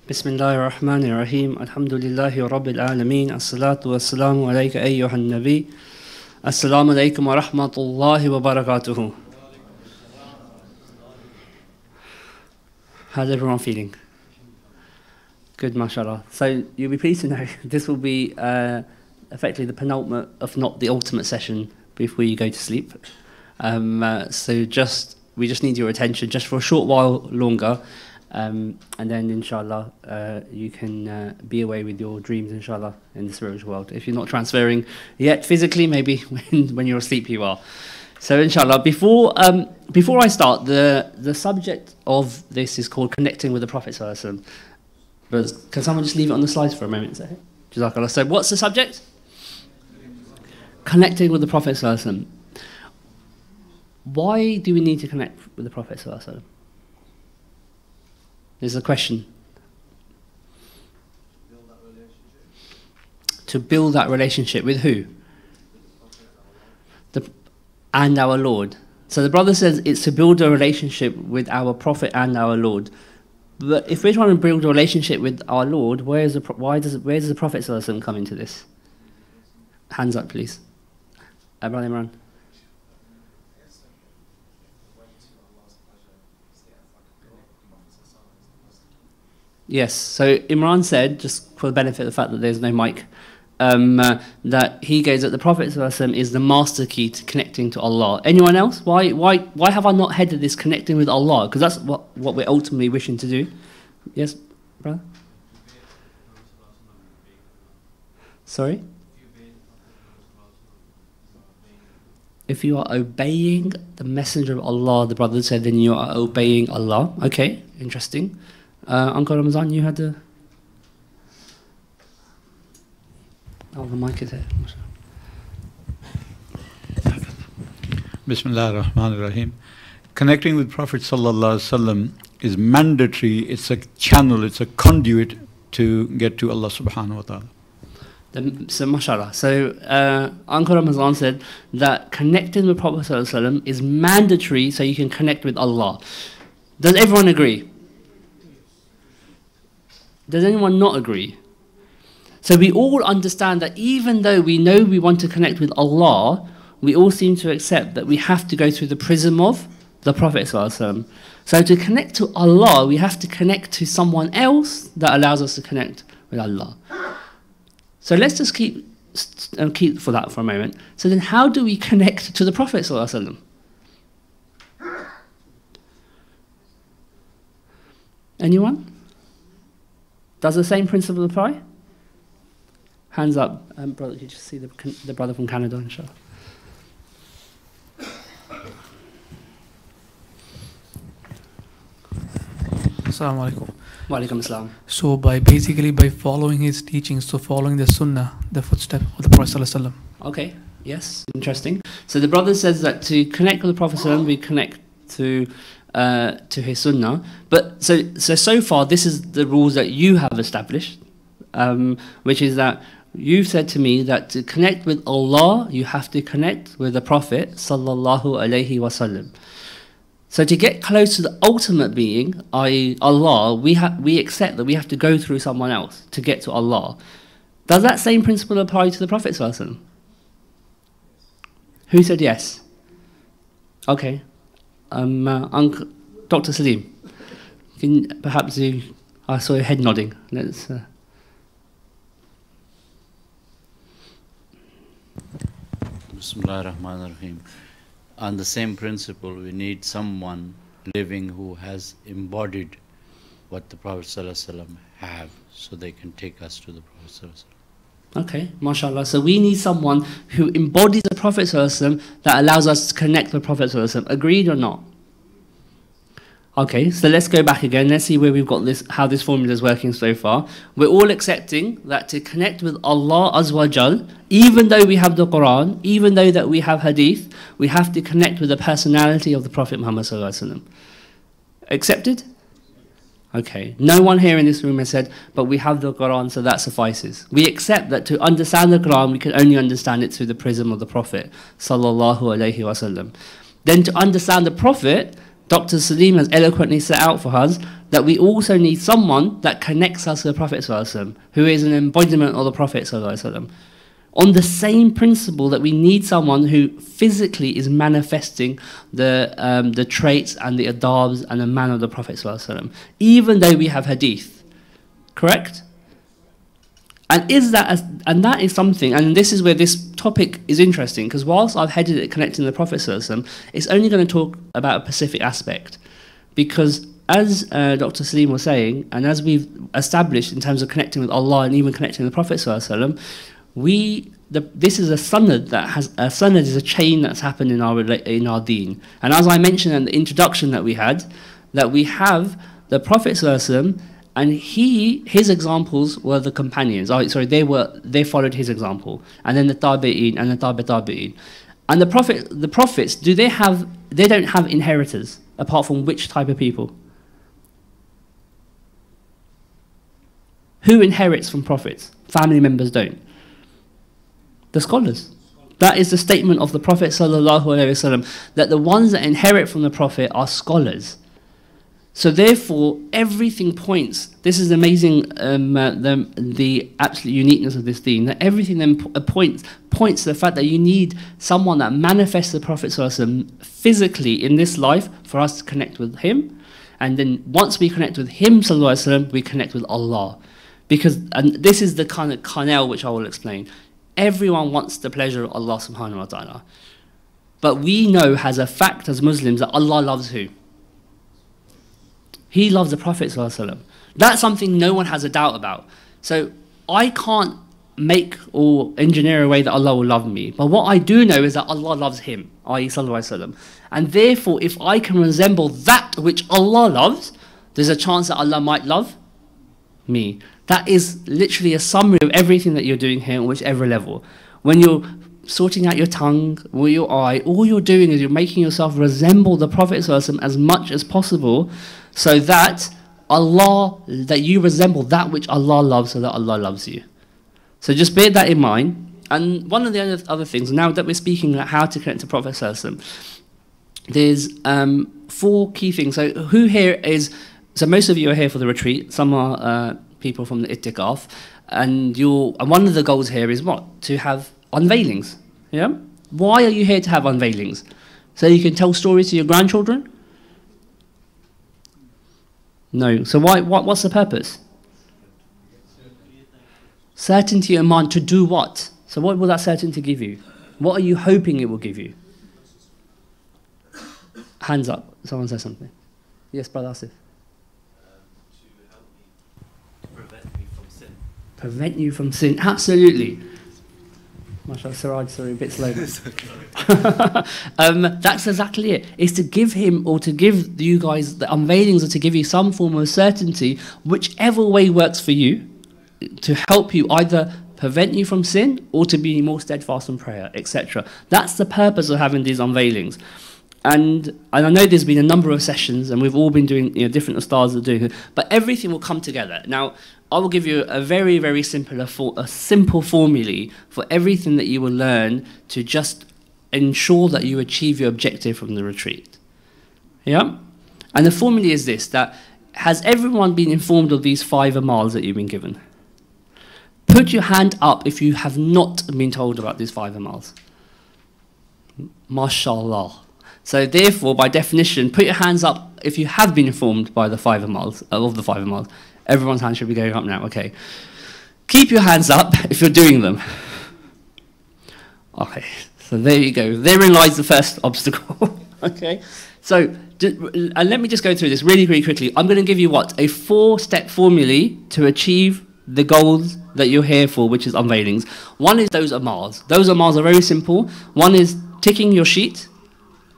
Bismillahir Rahmanir Rahim. Alhamdulillahi Rabbil Alameen. As-salatu wassalamu alayka ayyuhan nabi. Assalamu alaykum wa rahmatullahi wa barakatuhu. How's everyone feeling? Good, mashallah. So you'll be pleased to know this will be effectively the penultimate, if not the ultimate session before you go to sleep. So we just need your attention just for a short while longer. And then inshallah you can be away with your dreams inshallah in the spiritual world. If you're not transferring yet physically, maybe when you're asleep you are. So inshallah, before I start, the subject of this is called connecting with the Prophet sallallahu alaihi wasallam. But can someone just leave it on the slides for a moment? Jazakallah. So what's the subject? Connecting with the Prophet sallallahu alaihi wasallam. Why do we need to connect with the Prophet sallallahu alaihi wasallam? There's a question. To build that relationship with who? And our Lord. So the brother says it's to build a relationship with our Prophet and our Lord. But if we're trying to build a relationship with our Lord, where does the Prophet sallallahu alaihi wasallam come into this? Hands up, please. Brother Imran. Yes, so Imran said, just for the benefit of the fact that there's no mic, that he goes that the Prophet ﷺ is the master key to connecting to Allah. Anyone else? Why have I not headed this connecting with Allah? Because that's what we're ultimately wishing to do. Yes, brother? Sorry? If you are obeying the Messenger of Allah, the brother said, then you are obeying Allah. Okay, interesting. Uncle Ramazan, you had the... Oh, the mic is there. Bismillah ar-Rahman ar-Rahim. Connecting with Prophet sallallahu alaihi wasallam is mandatory. It's a channel, it's a conduit to get to Allah subhanahu wa ta'ala. So mashallah. So Uncle Ramazan said that connecting with Prophet sallallahu alaihi wasallam is mandatory so you can connect with Allah. Does everyone agree? Does anyone not agree? So we all understand that even though we know we want to connect with Allah, we all seem to accept that we have to go through the prism of the Prophet ﷺ. So to connect to Allah, we have to connect to someone else that allows us to connect with Allah. So let's just keep for that for a moment. So then how do we connect to the Prophet ﷺ? Anyone? Does the same principle apply? Hands up. Brother, you just see the brother from Canada, inshallah. Assalamu alaikum. Wa alaikum assalam. So by following his teachings, so following the sunnah, the footstep of the Prophet sallallahu alaihi wasallam. Okay, yes, interesting. So the brother says that to connect with the Prophet sallallahu alaihi wasallam, we connect to his sunnah. But so far this is the rules that you have established, which is that you've said to me that to connect with Allah you have to connect with the Prophet sallallahu alaihi wasallam. So to get close to the ultimate being, i.e. Allah, we accept that we have to go through someone else to get to Allah. Does that same principle apply to the Prophet sallallahu alaihi wasallam? Who said yes? Okay. Dr. Salim, can perhaps you... I saw your head nodding. Let's... Bismillah ar-Rahman ar-Rahim. On the same principle, we need someone living who has embodied what the Prophet ﷺ have, so they can take us to the Prophet ﷺ. Okay, mashallah. So we need someone who embodies the Prophet ﷺ that allows us to connect with the Prophet ﷺ. Agreed or not? Okay, so let's go back again. Let's see where we've got this, how this formula is working so far. We're all accepting that to connect with Allah Azza wa Jal, even though we have the Quran, even though that we have Hadith, we have to connect with the personality of the Prophet Muhammad sallallahu alaihi wasallam. Accepted? Okay. No one here in this room has said, but we have the Quran, so that suffices. We accept that to understand the Quran, we can only understand it through the prism of the Prophet sallallahu alaihi wasallam. Then to understand the Prophet, Dr. Salim has eloquently set out for us that we also need someone that connects us to the Prophet ﷺ, who is an embodiment of the Prophet ﷺ. On the same principle that we need someone who physically is manifesting the traits and the adabs and the manner of the Prophet ﷺ, even though we have hadith. Correct? And that is something, and this is where this topic is interesting, because whilst I've headed it connecting the Prophet ﷺ, it's only going to talk about a specific aspect. Because as Dr. Salim was saying, and as we've established in terms of connecting with Allah and even connecting with the Prophet ﷺ, this is a sanad that has a sanad is a chain that's happened in our deen. And as I mentioned in the introduction that we had, that we have the Prophet ﷺ, and his examples were the companions. They followed his example, and then the tabi'in and the tabi'in. And the prophets, they don't have inheritors apart from which type of people? Who inherits from prophets? Family members don't. The scholars. That is the statement of the Prophet ﷺ, that the ones that inherit from the Prophet are scholars. So therefore, everything points, this is amazing, the absolute uniqueness of this deen, that everything then points to the fact that you need someone that manifests the Prophet ﷺ physically in this life for us to connect with him. And then once we connect with him, ﷺ, we connect with Allah. And this is the kind of canal which I will explain. Everyone wants the pleasure of Allah subhanahu wa ta'ala. But we know as a fact as Muslims that Allah loves who? He loves the Prophet ﷺ. That's something no one has a doubt about. So I can't make or engineer a way that Allah will love me. But what I do know is that Allah loves him, i.e. sallallahu alaihi wasallam. And therefore, if I can resemble that which Allah loves, there's a chance that Allah might love me. That is literally a summary of everything that you're doing here on whichever level. When you're sorting out your tongue or your eye, all you're doing is you're making yourself resemble the Prophet ﷺ as much as possible, so that you resemble that which Allah loves, so that Allah loves you. So just bear that in mind. And one of the other things, now that we're speaking about how to connect to Prophet ﷺ, there's 4 key things. So most of you are here for the retreat. Some are people from the Ittikaf. And one of the goals here is what? To have unveilings. Yeah? Why are you here to have unveilings? So you can tell stories to your grandchildren? No. So what's the purpose? Certainty in mind to do what? So what will that certainty give you? What are you hoping it will give you? Hands up. Someone says something. Yes, Brother Asif. To help me prevent me from sin. Prevent you from sin. Absolutely. MashaAllah, Siraj, sorry, a bit slow. That's exactly it. It's to give him, or to give you guys the unveilings, or to give you some form of certainty, whichever way works for you, to help you either prevent you from sin or to be more steadfast in prayer, etc. That's the purpose of having these unveilings. And I know there's been a number of sessions, and we've all been doing different styles of doing it, but everything will come together. Now, I will give you a very, very simple formulae for everything that you will learn to just ensure that you achieve your objective from the retreat. Yeah? And the formula is this, that has everyone been informed of these 5 amals that you've been given? Put your hand up if you have not been told about these 5 amals. MashaAllah. So therefore, by definition, put your hands up if you have been informed by the 5 amals, of the 5 amals. Everyone's hand should be going up now, okay. Keep your hands up if you're doing them. Okay, so there you go. Therein lies the first obstacle, okay. So, and let me just go through this really, really quickly. I'm going to give you a 4-step formulae to achieve the goals that you're here for, which is unveilings. One is those amals. Those amals are very simple. One is ticking your sheet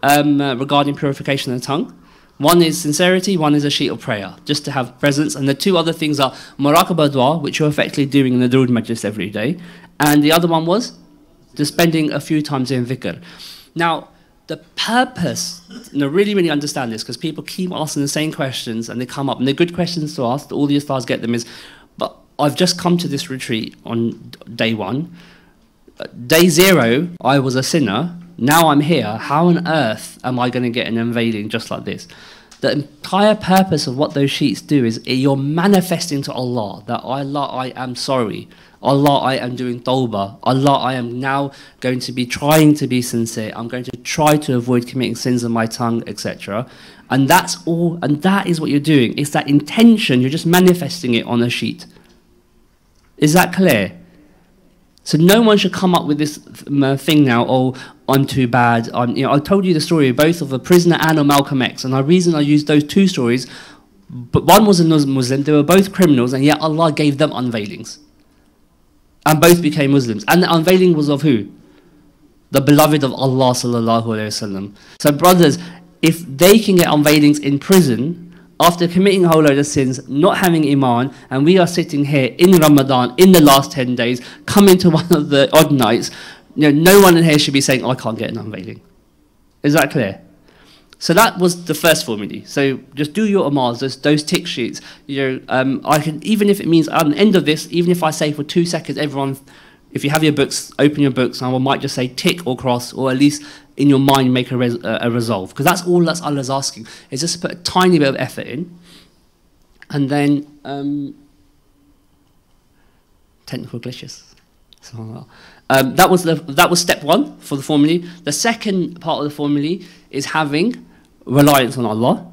regarding purification of the tongue. One is sincerity, one is a sheet of prayer, just to have presence. And the 2 other things are muraqabah dua, which you're effectively doing in the Durood Majlis every day. And the other one was just spending a few times in dhikr. Now, the purpose, really, really understand this, because people keep asking the same questions and they come up, and they're good questions to ask, all the stars get them, is, but I've just come to this retreat on day 1. Day 0, I was a sinner. Now I'm here. How on earth am I going to get an unveiling just like this? The entire purpose of what those sheets do is you're manifesting to Allah that Allah, I am sorry. Allah, I am doing tawbah. Allah, I am now going to be trying to be sincere. I'm going to try to avoid committing sins on my tongue, etc. And that's all, and that is what you're doing. It's that intention, you're just manifesting it on a sheet. Is that clear? So no one should come up with this thing now, oh, I'm too bad. I told you the story both of a prisoner and of Malcolm X, and the reason I used those two stories, but one was a Muslim, they were both criminals, and yet Allah gave them unveilings. And both became Muslims. And the unveiling was of who? The beloved of Allah sallallahu alayhi wasallam. So brothers, if they can get unveilings in prison, after committing a whole load of sins, not having iman, and we are sitting here in Ramadan, in the last 10 days, coming to one of the odd nights, no one in here should be saying, I can't get an unveiling. Is that clear? So that was the first formula. So just do your amals, those tick sheets. I can, even if it means at the end of this, even if I say for 2 seconds, everyone, if you have your books, open your books, and I might just say tick or cross, or at least in your mind make a resolve. Because that's all that Allah's asking, is just put a tiny bit of effort in. And then, technical glitches. That was step one for the formula. The second part of the formula is having reliance on Allah.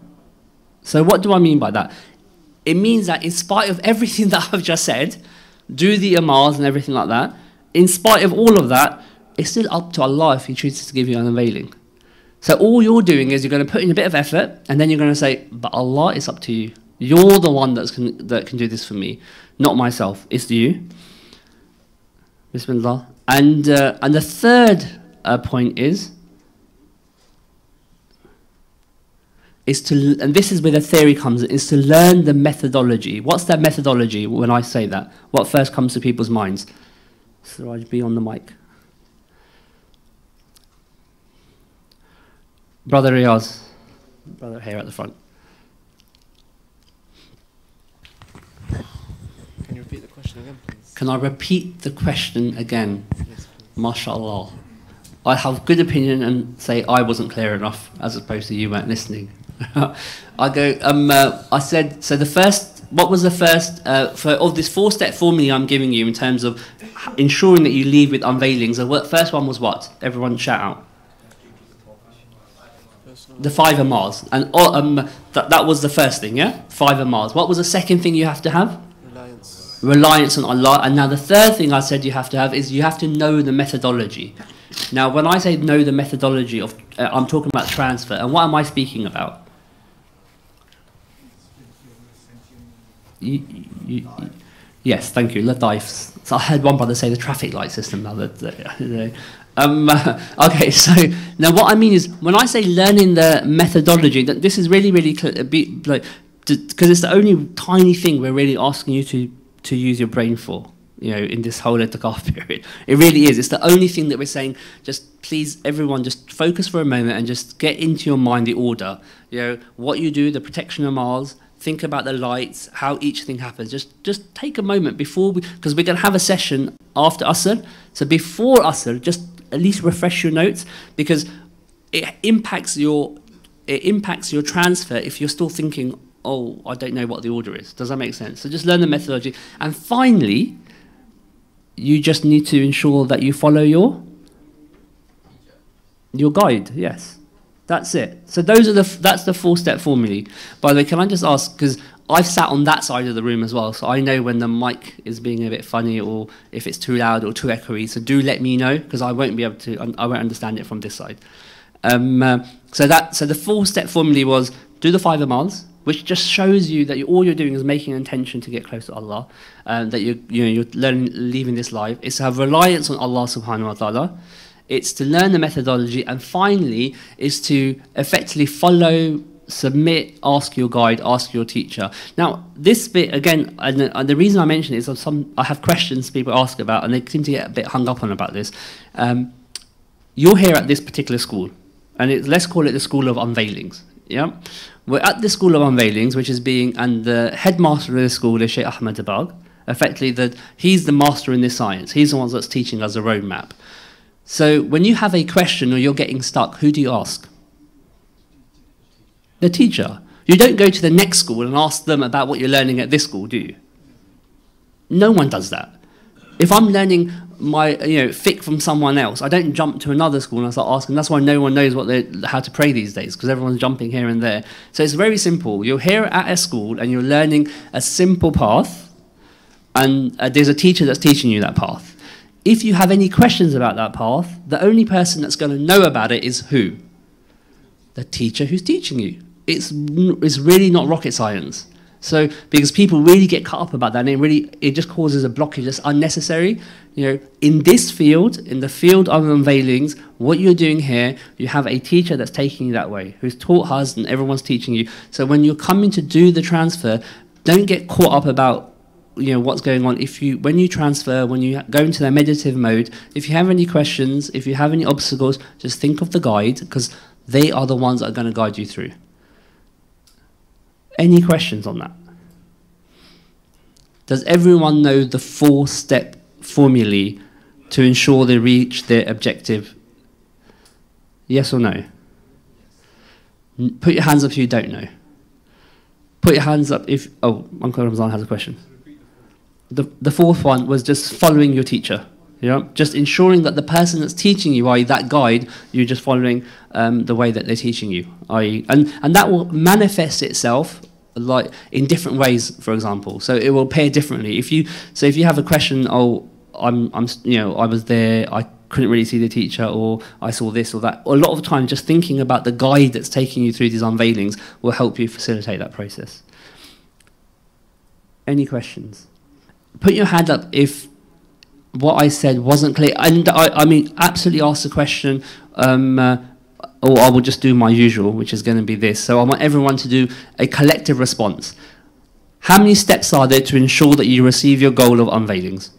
So what do I mean by that? It means that in spite of everything that I've just said, do the amals and everything like that, in spite of all of that, it's still up to Allah if He chooses to give you an unveiling. So all you're doing is you're going to put in a bit of effort, and then you're going to say, but Allah, it's up to you. You're the one that can do this for me, not myself. It's you. Bismillah. And the third point is to, and this is where the theory comes in, is to learn the methodology. What's that methodology when I say that? What first comes to people's minds? So I'd be on the mic. Brother Riaz, brother here at the front. Can you repeat the question again, please? Can I repeat the question again? Yes, please. MashaAllah. I have good opinion and say I wasn't clear enough, as opposed to you weren't listening. I go, I said, so the first, what was the first, of this 4-step formula I'm giving you in terms of ensuring that you leave with unveilings, the first one was what? Everyone shout out. The 5 amals. And that was the first thing, yeah? 5 amals. What was the second thing you have to have? Reliance. Reliance on Allah. And now the third thing I said you have to have is you have to know the methodology. Now when I say know the methodology of, I'm talking about transfer. And what am I speaking about? Yes, thank you. Lataifs. So I heard one brother say the traffic light system the other day. Okay, so now what I mean is when I say learning the methodology, that this is really, really clear, because it's the only tiny thing we're really asking you to use your brain for, in this whole itikaf period. It really is. It's the only thing that we're saying. Just please, everyone, just focus for a moment and just get into your mind the order. What you do, the protection of Mars. Think about the lights, how each thing happens. Just take a moment before because we're going to have a session after Asr. So before Asr, just at least refresh your notes, because it impacts your transfer if you're still thinking, oh, I don't know what the order is. Does that make sense? So just learn the methodology. And finally, you just need to ensure that you follow your guide. Yes. That's it. So that's the 4-step formula. By the way, can I just ask, because I've sat on that side of the room as well, so I know when the mic is being a bit funny or if it's too loud or too echoey, so do let me know, because I won't understand it from this side. So the 4-step formula was do the 5 amals, which just shows you that all you're doing is making an intention to get close to Allah, that you're leaving this life. It's to have reliance on Allah subhanahu wa ta'ala. It's to learn the methodology, and finally is to effectively follow, submit, ask your guide, ask your teacher. Now, this bit, again, and the reason I mention it is I have questions people ask about, and they seem to get a bit hung up on about this. You're here at this particular school, and let's call it the School of Unveilings. Yeah, we're at the School of Unveilings, which is and the headmaster of the school is Sheikh Ahmed Abag. Effectively, he's the master in this science. He's the one that's teaching us a roadmap. So when you have a question or you're getting stuck, who do you ask? The teacher. You don't go to the next school and ask them about what you're learning at this school, do you? No one does that. If I'm learning my fiqh from someone else, I don't jump to another school and I start asking. That's why no one knows how to pray these days, because everyone's jumping here and there. So it's very simple. You're here at a school and you're learning a simple path, and there's a teacher that's teaching you that path. If you have any questions about that path, the only person that's going to know about it is who? The teacher who's teaching you. It's really not rocket science. So, because people really get caught up about that, and it just causes a blockage that's unnecessary. In this field, in the field of unveilings, what you're doing here, you have a teacher that's taking you that way, who's taught us, and everyone's teaching you. So when you're coming to do the transfer, don't get caught up about what's going on. When you transfer, when you go into the meditative mode, if you have any questions, if you have any obstacles, just think of the guide, because they are the ones that are going to guide you through. Any questions on that? Does everyone know the 4-step formulae to ensure they reach their objective? Yes or no? Put your hands up if you don't know. Put your hands up if... Oh, Uncle Ramzan has a question. The fourth one was just following your teacher. Just ensuring that the person that's teaching you, i.e. that guide, you're just following the way that they're teaching you, i.e. And that will manifest itself like in different ways, for example. So it will appear differently. If you have a question, I was there, I couldn't really see the teacher, or I saw this or that. A lot of the time, just thinking about the guide that's taking you through these unveilings will help you facilitate that process. Any questions? Put your hand up if what I said wasn't clear. And I mean, absolutely ask the question, or I will just do my usual, which is going to be this. So I want everyone to do a collective response. How many steps are there to ensure that you receive your goal of unveilings?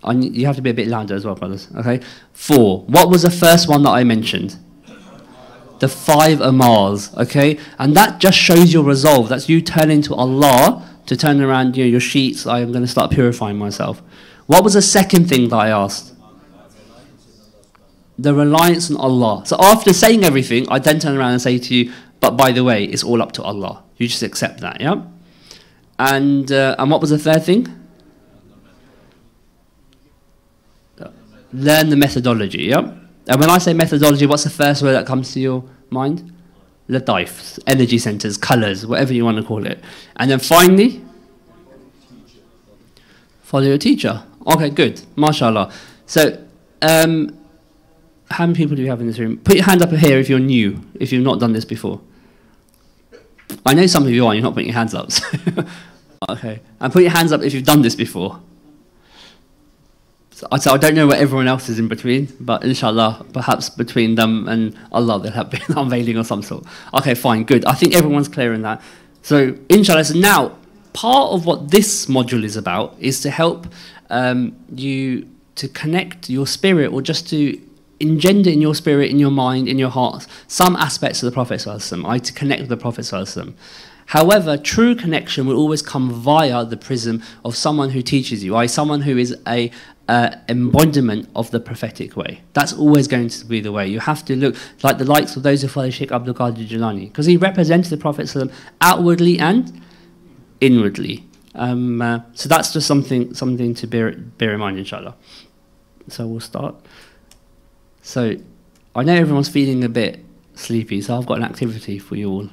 You have to be a bit louder as well, brothers. Okay. 4. What was the first one that I mentioned? The 5 amars. Okay. And that just shows your resolve. That's you turning to Allah to turn around your sheets. I am going to start purifying myself. What was the second thing that I asked? The reliance on Allah. So after saying everything, I then turn around and say to you, but by the way, it's all up to Allah. You just accept that, yeah? And what was the third thing? Learn the methodology, yeah? And when I say methodology, what's the first word that comes to your mind? Lataif, energy centers, colors, whatever you want to call it. And then finally, follow your teacher. Okay, good. MashaAllah. So, how many people do we have in this room? Put your hand up here if you're new, if you've not done this before. I know some of you are, you're not putting your hands up. So okay. And put your hands up if you've done this before. So I don't know where everyone else is in between, but inshallah, perhaps between them and Allah, they'll have been unveiling of some sort. Okay, fine, good. I think everyone's clear in that. So, inshallah, so now, part of what this module is about is to help you to connect your spirit, or just to engender in your spirit, in your mind, in your heart, some aspects of the Prophet ﷺ, to connect with the Prophet ﷺ. However, true connection will always come via the prism of someone who teaches you, someone who is a embodiment of the prophetic way. That's always going to be the way. You have to look like the likes of those who follow Sheikh Abdul Qadir Jilani, because he represented the Prophet ﷺ outwardly and inwardly. So that's just something to bear in mind, inshallah. So we'll start. So I know everyone's feeling a bit sleepy, so I've got an activity for you all.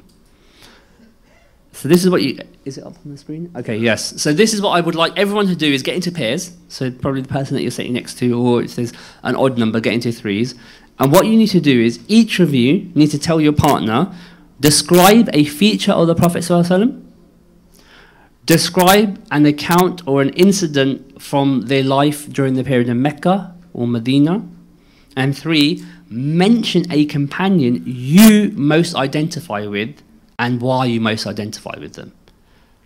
So this is what is it up on the screen? Okay, yes. So this is what I would like everyone to do, is get into pairs. So probably the person that you're sitting next to, or if there's an odd number, get into 3s. And what you need to do is, each of you need to tell your partner, describe a feature of the Prophet ﷺ, describe an account or an incident from their life during the period in Mecca or Medina, and 3, mention a companion you most identify with and why you most identify with them.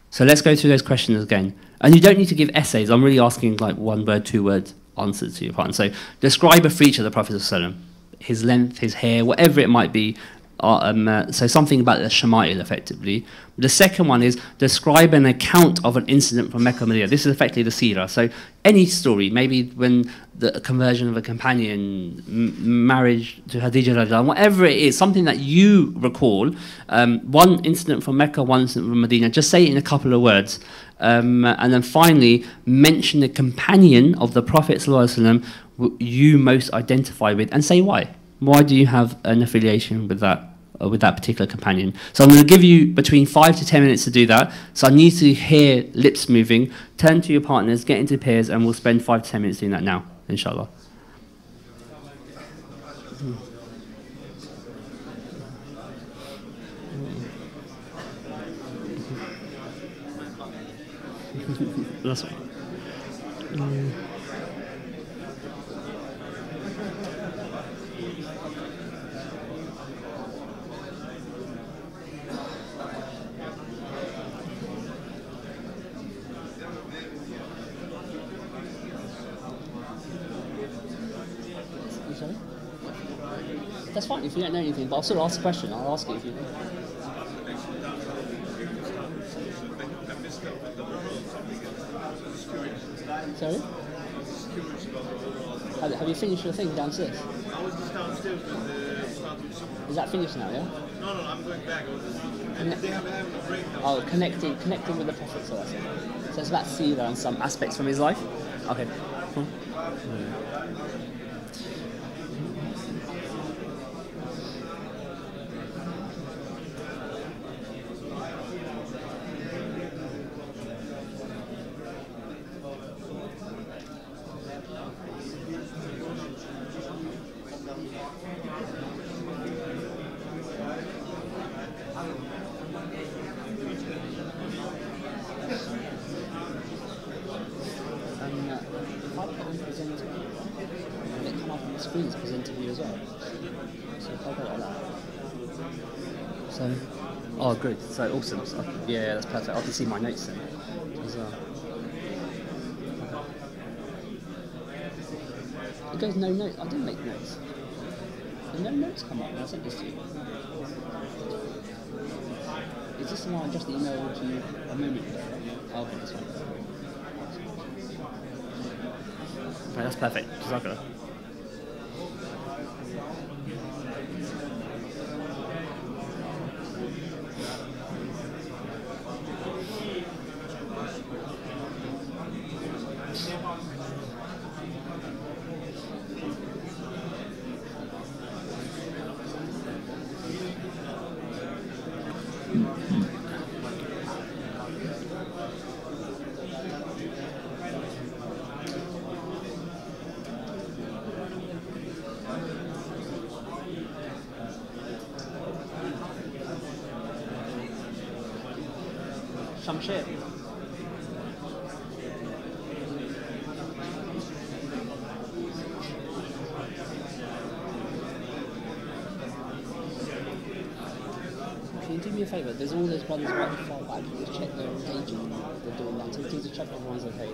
So let's go through those questions again. And you don't need to give essays. I'm really asking like 1-word, 2-word answers to your partner. So describe a feature of the Prophet ﷺ, his length, his hair, whatever it might be, So something about the Shama'il, effectively. The second one is describe an account of an incident from Mecca, Medina. This is effectively the seerah. So any story, maybe when the conversion of a companion, marriage to Khadija, radiallahu anha, whatever it is, something that you recall, one incident from Mecca, one incident from Medina, just say it in a couple of words. And then finally, mention the companion of the Prophet ﷺ you most identify with, and say why. Why do you have an affiliation with that particular companion? So I'm going to give you between 5 to 10 minutes to do that. So I need to hear lips moving. Turn to your partners, get into pairs, and we'll spend 5 to 10 minutes doing that now, inshallah. That's right. That's fine if you don't know anything, but I'll still ask a question. I'll ask it if you know. Sorry? Have you finished your thing downstairs? I was just downstairs with the Ustaad. Is that finished now, yeah? No, I'm going back. They have having a break now. Oh, connecting with the Prophet, so that's it. So it's about seerah and some aspects from his life? Okay. Cool. Screens presented to you as well. So if I got it like that. So, oh good. So awesome. So, yeah, that's perfect. I can see my notes then as well. It goes no notes. I didn't make notes. Did no notes come up when I sent this to you? Is this the one I just emailed to you a moment ago? Oh, okay, this one. Right, that's perfect. Jazakallah. Shamsher. Can you do me a favour? There's all those brothers right far back. You just check they're engaging. They're doing that. So please check everyone's okay.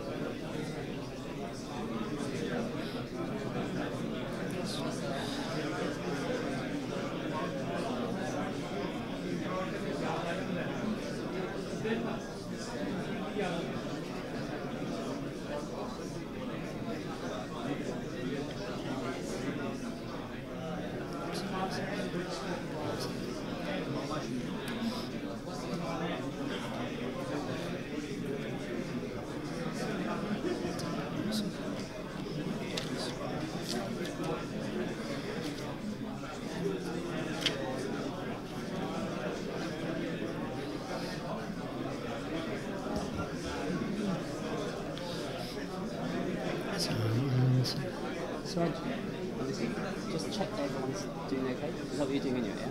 So just check everyone's doing okay. Is that what you're doing anyway, yeah?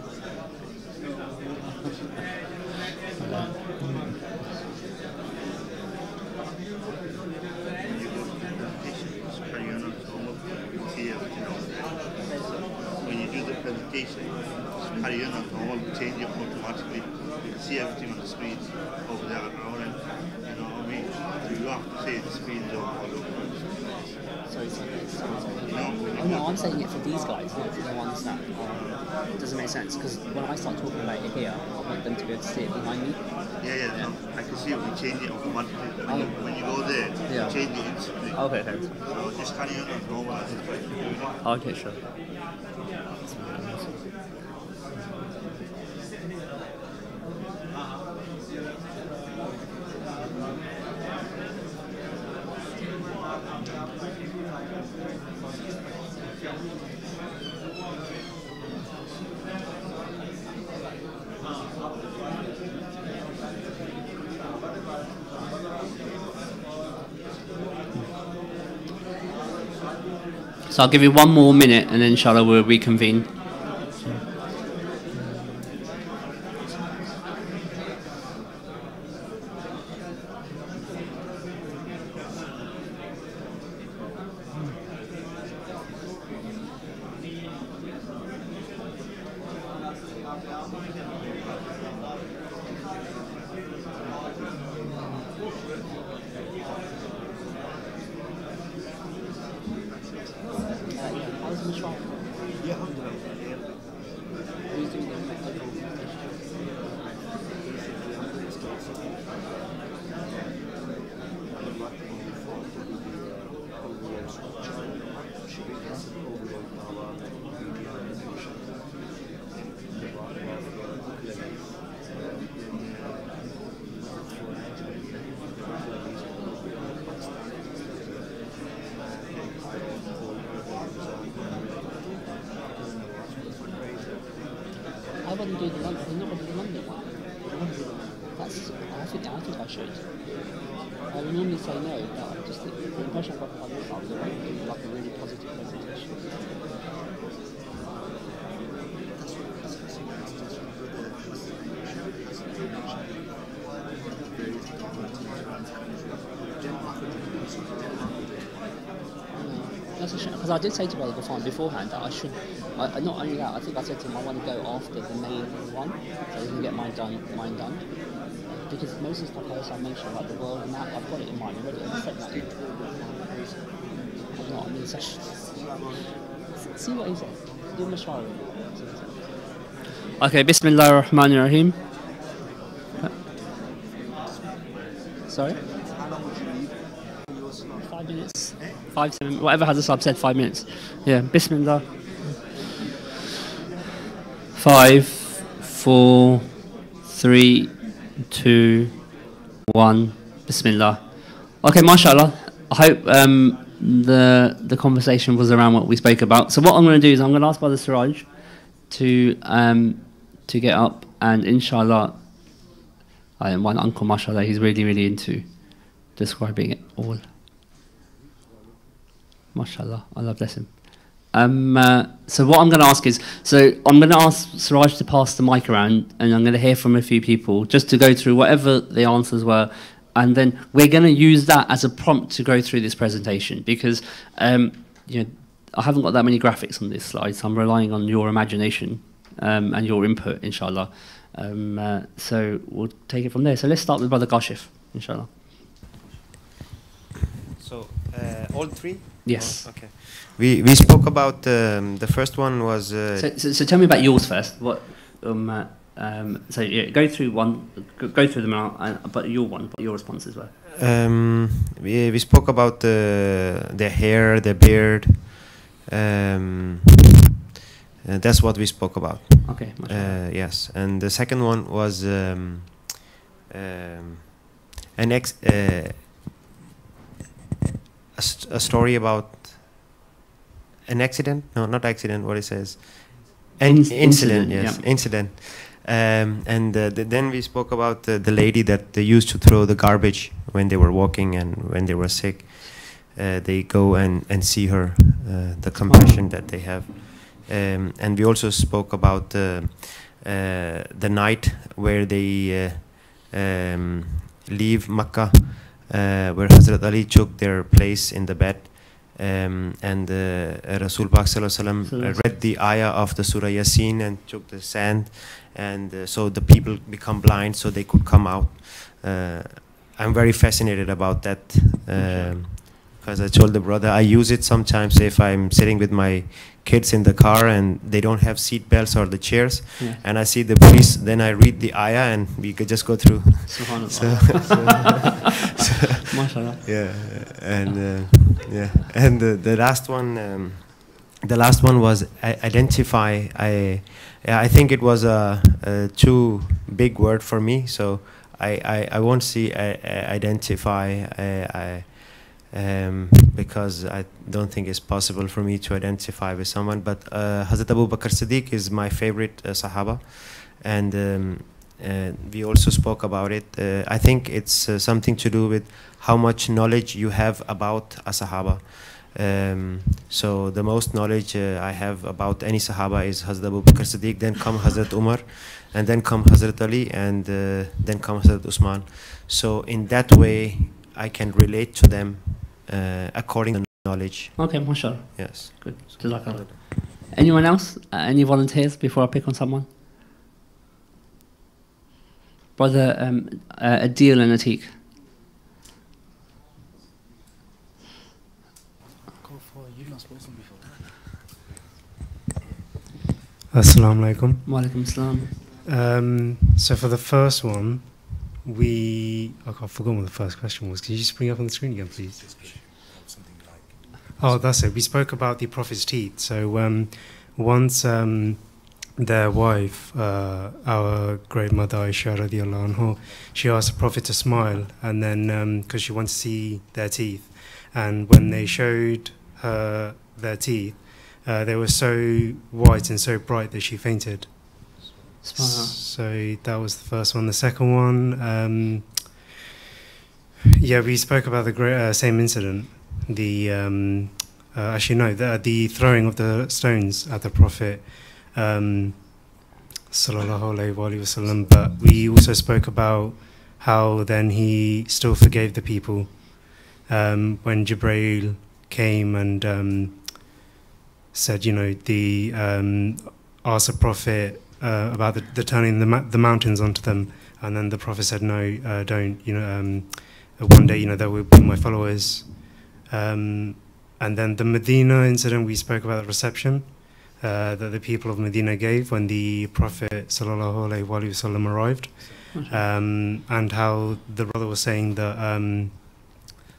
When you do the presentation, carry on as normal, change it automatically. You can see everything on the screen over there at our end. You know what I mean? So you don't have to say the screen's on all over. Sorry, sorry. When Oh no, I'm saying it for these guys, not for the ones that doesn't make sense. Because when I start talking about it here, I want them to be able to see it behind me. no, I can see it. We change it automatically. When you go there, Yeah. you change it instantly. Okay, okay. So just carry on as normal as it's like you're doing it. Okay, sure. So I'll give you one more minute and then inshallah we'll reconvene. I wouldn't do the London. You're not going to do the London one. I think I should. I would normally say no, but just the impression I got from this one was like a really positive presentation. That's a shame, because I did say to Brother Gafan beforehand that I should, not only that, I think I said to him I want to go after the main one, so we can get mine done. Because most of the stuff I mentioned, like the world and that, I've got it in mind already. I'm set that. I'm not in the session. See what he says. Do a mashwara. Okay, Bismillah ar-Rahman ar-Rahim. Sorry? 5 minutes. 5, 7, whatever has a sub said 5 minutes. Yeah, Bismillah. 5, 4, 3, 2, 1. Bismillah. Okay, mashallah. I hope the conversation was around what we spoke about. So what I'm going to do is I'm going to ask Brother Siraj to get up, and inshallah, I am one uncle, mashallah, he's really into describing it all. Mashallah, Allah bless him. So what I'm going to ask is, so I'm going to ask Siraj to pass the mic around, and I'm going to hear from a few people just to go through whatever the answers were, and then we're going to use that as a prompt to go through this presentation, because I haven't got that many graphics on this slide, so I'm relying on your imagination and your input, inshallah. So we'll take it from there. So let's start with Brother Kashif, inshallah. So all three? Yes. Oh, okay. We spoke about the first one was. So tell me about yours first. What? So yeah, go through them out, but what your responses were. We spoke about the hair, the beard. That's what we spoke about. Okay. Yes, and the second one was a story about an accident. No, not accident. What it says, incident. Yes, yeah. Incident. Then we spoke about the lady that they used to throw the garbage when they were walking and when they were sick. They go and see her, the compassion that they have. And we also spoke about the night where they leave Makkah, where Hazrat Ali took their place in the bed, and Rasul Pak Sallallahu Alaihi Wasallam read the ayah of the Surah Yasin and took the sand, and so the people become blind so they could come out. I'm very fascinated about that, because I told the brother I use it sometimes if I'm sitting with my kids in the car and they don't have seat belts or the chairs, and I see the police, then I read the ayah and we could just go through. MashaAllah. Yeah, and the last one was identify. I think it was a too big word for me, so I won't see identify. Because I don't think it's possible for me to identify with someone. But Hazrat Abu Bakr Siddiq is my favorite Sahaba, and we also spoke about it. I think it's something to do with how much knowledge you have about a Sahaba. So the most knowledge I have about any Sahaba is Hazrat Abu Bakr Siddiq, then come Hazrat Umar, and then come Hazrat Ali, and then come Hazrat Usman. So in that way, I can relate to them according to knowledge. Okay, mashallah. Yes. Good. Jazakallah. Anyone else? Any volunteers before I pick on someone? Brother Adil and Atik. Assalamu alaikum. Wa alaikum assalam. So for the first one, I've forgotten what the first question was. Can you just bring it up on the screen again, please? Oh, that's it. We spoke about the Prophet's teeth. So once their wife, our great mother Aisha radiallahu anha, she asked the Prophet to smile, and then because she wanted to see their teeth, and when they showed her their teeth, they were so white and so bright that she fainted. So that was the first one. The second one, we spoke about the same incident. The the throwing of the stones at the Prophet, sallallahu alaihi wasallam. But we also spoke about how then he still forgave the people when Jibreel came and said, asked the Prophet about the turning the mountains onto them, and then the Prophet said, no, don't, one day, they will be my followers. And then the Medina incident, we spoke about the reception that the people of Medina gave when the Prophet sallallahu alaihi wasallam arrived, and how the brother was saying that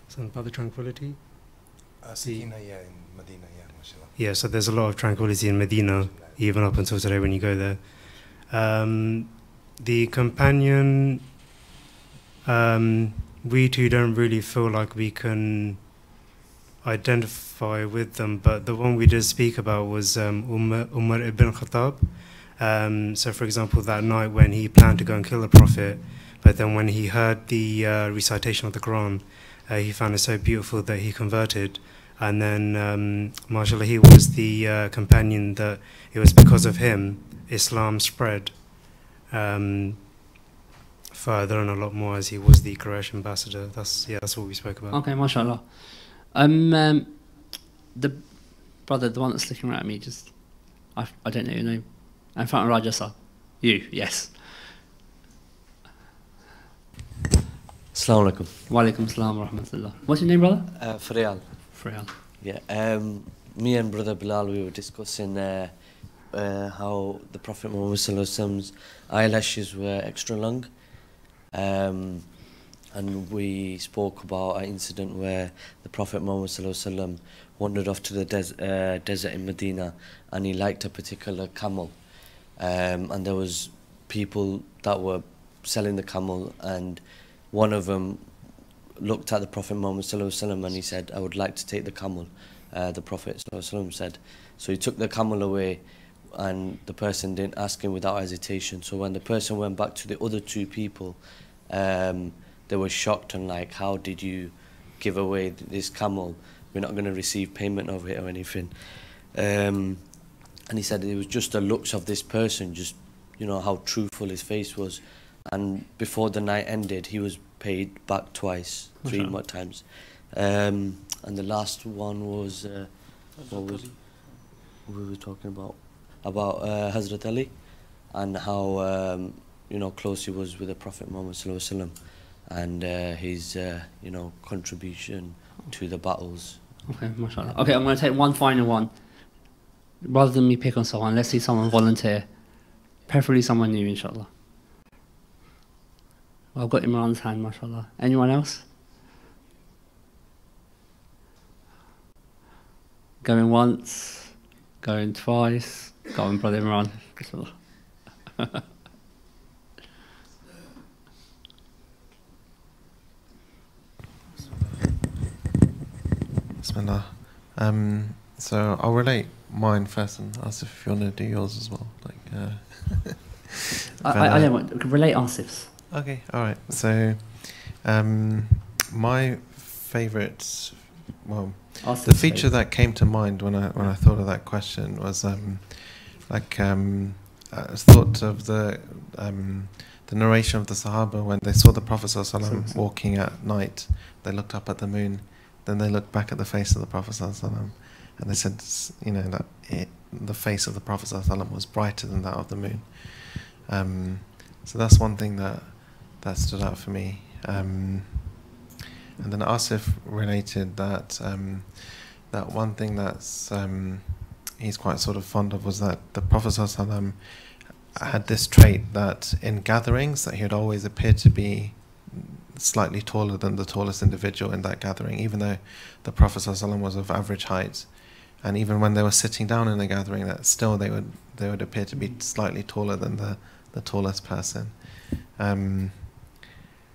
something about the tranquility. In Medina, mashallah. Yeah, so there's a lot of tranquility in Medina, even up until today when you go there. The companion, we too don't really feel like we can identify with them, but the one we did speak about was Umar ibn Khattab. So for example, that night when he planned to go and kill the Prophet, but then when he heard the recitation of the Quran, he found it so beautiful that he converted. And then, mashallah, he was the companion that it was because of him Islam spread further and a lot more, as he was the Quraysh ambassador. That's what we spoke about. Okay, mashallah. The brother, the one that's looking right at me, I don't know your name. In front of Raja sir. You, yes. Assalamu alaikum. Wa alaikum assalam wa rahmatullah. What's your name, brother? Faryal. Faryal. Yeah, me and brother Bilal, we were discussing how the Prophet Muhammad sallallahu alaihi wasallam's eyelashes were extra long, and we spoke about an incident where the Prophet Muhammad sallallahu alaihi wasallam wandered off to the desert in Medina, and he liked a particular camel, and there was people that were selling the camel, and one of them looked at the Prophet Muhammad sallallahu alaihi wasallam and he said, I would like to take the camel. The Prophet sallallahu alaihi wasallam said, so he took the camel away, and the person didn't ask him without hesitation. So when the person went back to the other two people, they were shocked and like, how did you give away this camel? We're not going to receive payment of it or anything. And he said it was just the looks of this person, just how truthful his face was. And before the night ended, he was paid back twice, 3 more times. And the last one was what was we were talking about Hazrat Ali, and how close he was with the Prophet Muhammad sallallahu alaihi wasallam, and his contribution to the battles. Okay, mashallah. Okay, I'm going to take one final one. Rather than me pick on someone, let's see someone volunteer. Preferably someone new, inshallah. Well, I've got Imran's hand, mashallah. Anyone else? Going once, going twice. Go on, brother Imran. Bismillah. Bismillah. So I'll relate mine first and ask if you want to do yours as well. I don't want to relate Asif's. Okay, all right. So my favourite, well, the feature that came to mind when I thought of that question was I thought of the narration of the Sahaba when they saw the Prophet ﷺ walking at night. They looked up at the moon, then they looked back at the face of the Prophet ﷺ, and they said, you know, that the face of the Prophet ﷺ was brighter than that of the moon. So that's one thing that stood out for me. And then Asif related that that one thing that's he's quite sort of fond of was that the Prophet ﷺ had this trait that in gatherings that he would always appear to be slightly taller than the tallest individual in that gathering, even though the Prophet ﷺ was of average height. And even when they were sitting down in a gathering, that still they would appear to be slightly taller than the tallest person.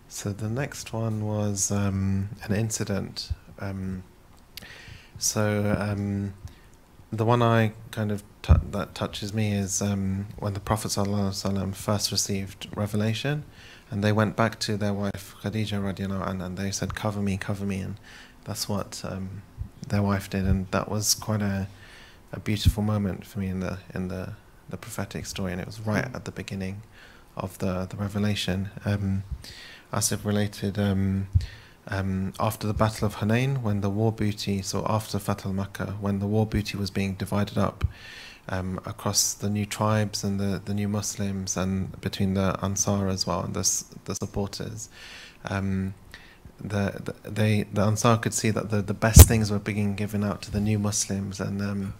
So the next one was an incident. The one I kind of that touches me is when the Prophet ﷺ first received revelation, and they went back to their wife Khadija radiallahu anha, and they said, "Cover me," and that's what their wife did, and that was quite a beautiful moment for me in the prophetic story, and it was right at the beginning of the revelation. Asif related after the Battle of Hunain, when the war booty, so after Fath al-Makkah, when the war booty was being divided up across the new tribes and the new Muslims, and between the Ansar as well and the supporters, the Ansar could see that the best things were being given out to the new Muslims, and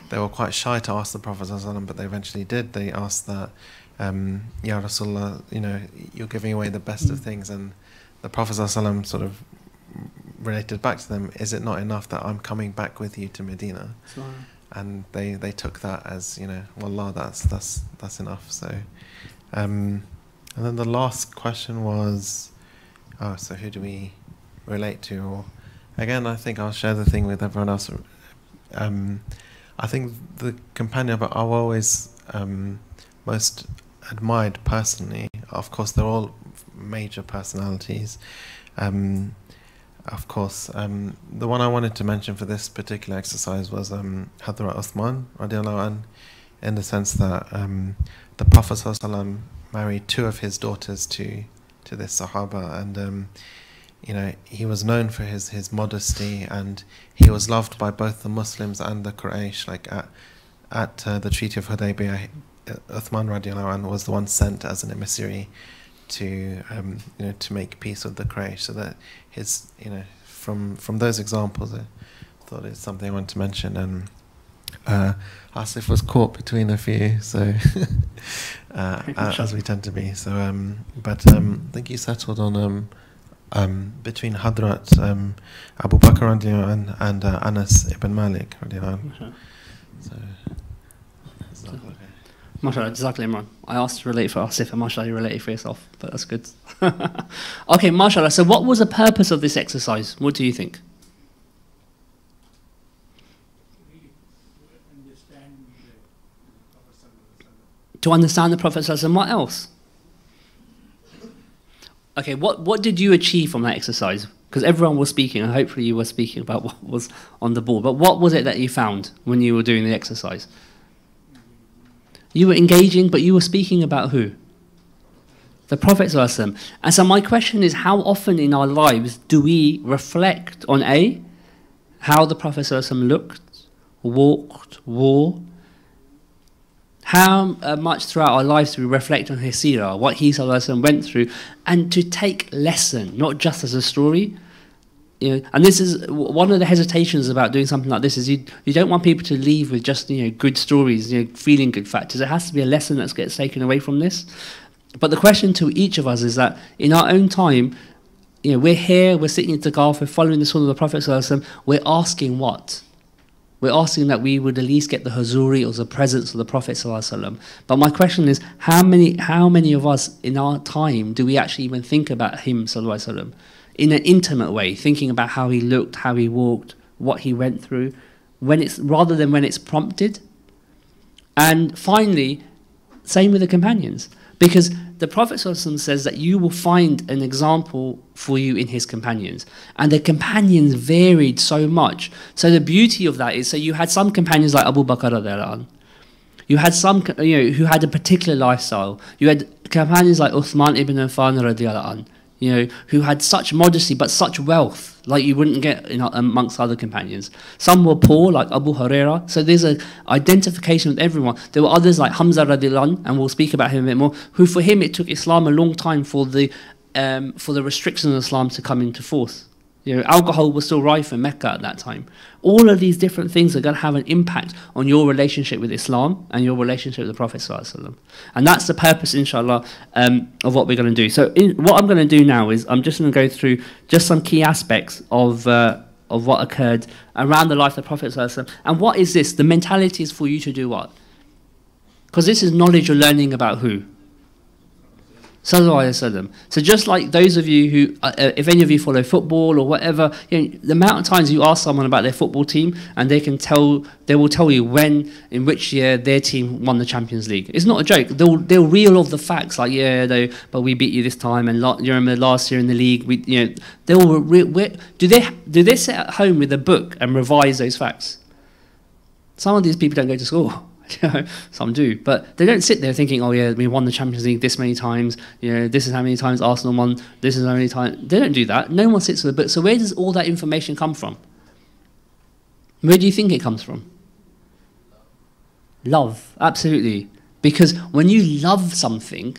they were quite shy to ask the Prophet ﷺ, but they eventually did. They asked that, Ya Rasulullah, you know, you're giving away the best of things, and the Prophet ﷺ sort of related back to them, is it not enough that I'm coming back with you to Medina? And they took that as, you know, wallah, that's enough. So and then the last question was, so who do we relate to? Or again, I think I'll share the thing with everyone else. I think the companion that I've always most admired personally, of course they're all major personalities, of course, the one I wanted to mention for this particular exercise was Hadhrat Uthman radiallahu anh, in the sense that the Prophet ﷺ married two of his daughters to this Sahaba, and you know, he was known for his modesty, and he was loved by both the Muslims and the Quraysh. Like at the Treaty of Hudaybiyah, Uthman radiallahu anh was the one sent as an emissary to you know, to make peace with the Quraysh. So that his, you know, from those examples, I thought it's something I wanted to mention. And Asif was caught between a few, so as we tend to be. So but I think he settled on between Hadrat Abu Bakr radiallahu anh and Anas ibn Malik radiallahu anh. So mashallah, jazakallah Imran. I asked to relate for Asif, and mashallah you related for yourself, but that's good. Okay, mashallah, so what was the purpose of this exercise? What do you think? To understand the Prophet ﷺ, what else? Okay, what did you achieve from that exercise? Because everyone was speaking, and hopefully you were speaking about what was on the board, but what was it that you found when you were doing the exercise? You were engaging, but you were speaking about who? The Prophet ﷺ. And so my question is, how often in our lives do we reflect on how the Prophet ﷺ looked, walked, wore? How much throughout our lives do we reflect on his seerah, what he ﷺ went through, and to take lesson, not just as a story? and this is one of the hesitations about doing something like this, is you don't want people to leave with just good stories, feeling good factors. There has to be a lesson that gets taken away from this. But the question to each of us is that in our own time, we're here, we're sitting in Tagaf, we're following the sunnah of the Prophet ﷺ, we're asking what? We're asking that we would at least get the huzuri or the presence of the Prophet ﷺ. But my question is, how many of us in our time do we actually even think about him ﷺ in an intimate way, thinking about how he looked, how he walked, what he went through, rather than when it's prompted? And finally, same with the companions. Because the Prophet ﷺ says that you will find an example for you in his companions. And the companions varied so much. So the beauty of that is, so you had some companions like Abu Bakr radiallahu anh. You had some who had a particular lifestyle. You had companions like Uthman ibn Affan radiallahu anh, who had such modesty but such wealth like you wouldn't get amongst other companions. Some were poor, like Abu Huraira. So there's an identification with everyone. There were others like Hamza radiallahu anh, and we'll speak about him a bit more, who for him it took Islam a long time for the restrictions of Islam to come into force. Alcohol was still rife in Mecca at that time. All of these different things are going to have an impact on your relationship with Islam and your relationship with the Prophet ﷺ. And that's the purpose, inshallah, of what we're going to do. So what I'm going to do now is I'm just going to go through just some key aspects of what occurred around the life of the Prophet ﷺ. And what is this? The mentality is for you to do what? Because this is knowledge you're learning about who? Sallallahu Alaihi Wasallam. So just like those of you who, if any of you follow football or whatever, the amount of times you ask someone about their football team and they will tell you when, in which year their team won the Champions League. It's not a joke. They'll reel off the facts like, but we beat you this time, and you remember last year in the league, do they sit at home with a book and revise those facts? Some of these people don't go to school. Some do, but they don't sit there thinking, we won the Champions League this many times, this is how many times Arsenal won, this is how many times. They don't do that. No one sits with a book. So where does all that information come from? Where do you think it comes from? Love, absolutely. Because when you love something,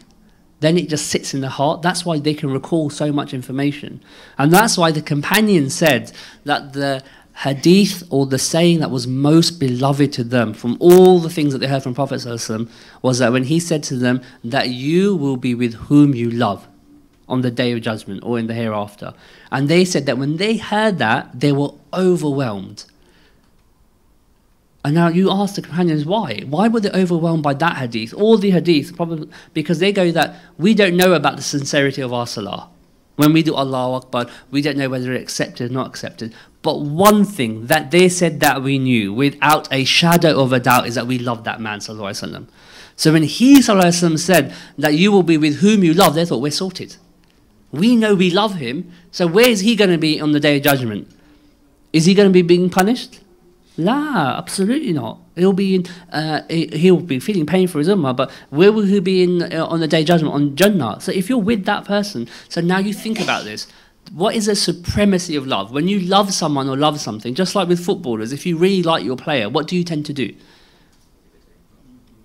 then it just sits in the heart. That's why they can recall so much information. And that's why the companions said that the hadith, or the saying that was most beloved to them from all the things that they heard from Prophet ﷺ, was that when he said to them that you will be with whom you love on the day of judgment or in the hereafter. And they said that when they heard that, they were overwhelmed. And now you ask the companions why? Why were they overwhelmed by that hadith? All the hadith, probably because they go that we don't know about the sincerity of our salah. When we do Allahu Akbar, we don't know whether it's accepted or not accepted. But one thing that they said that we knew without a shadow of a doubt is that we love that man, sallallahu alaihi wasallam. So when he, sallallahu alaihi wasallam, said that you will be with whom you love, they thought, we're sorted. We know we love him, so where is he going to be on the day of judgment? Is he going to be being punished? La, absolutely not. He'll be feeling pain for his ummah, but where will he be on the day of judgment? On Jannah. So if you're with that person, so now you think about this. What is the supremacy of love? When you love someone or love something, just like with footballers, if you really like your player, what do you tend to do?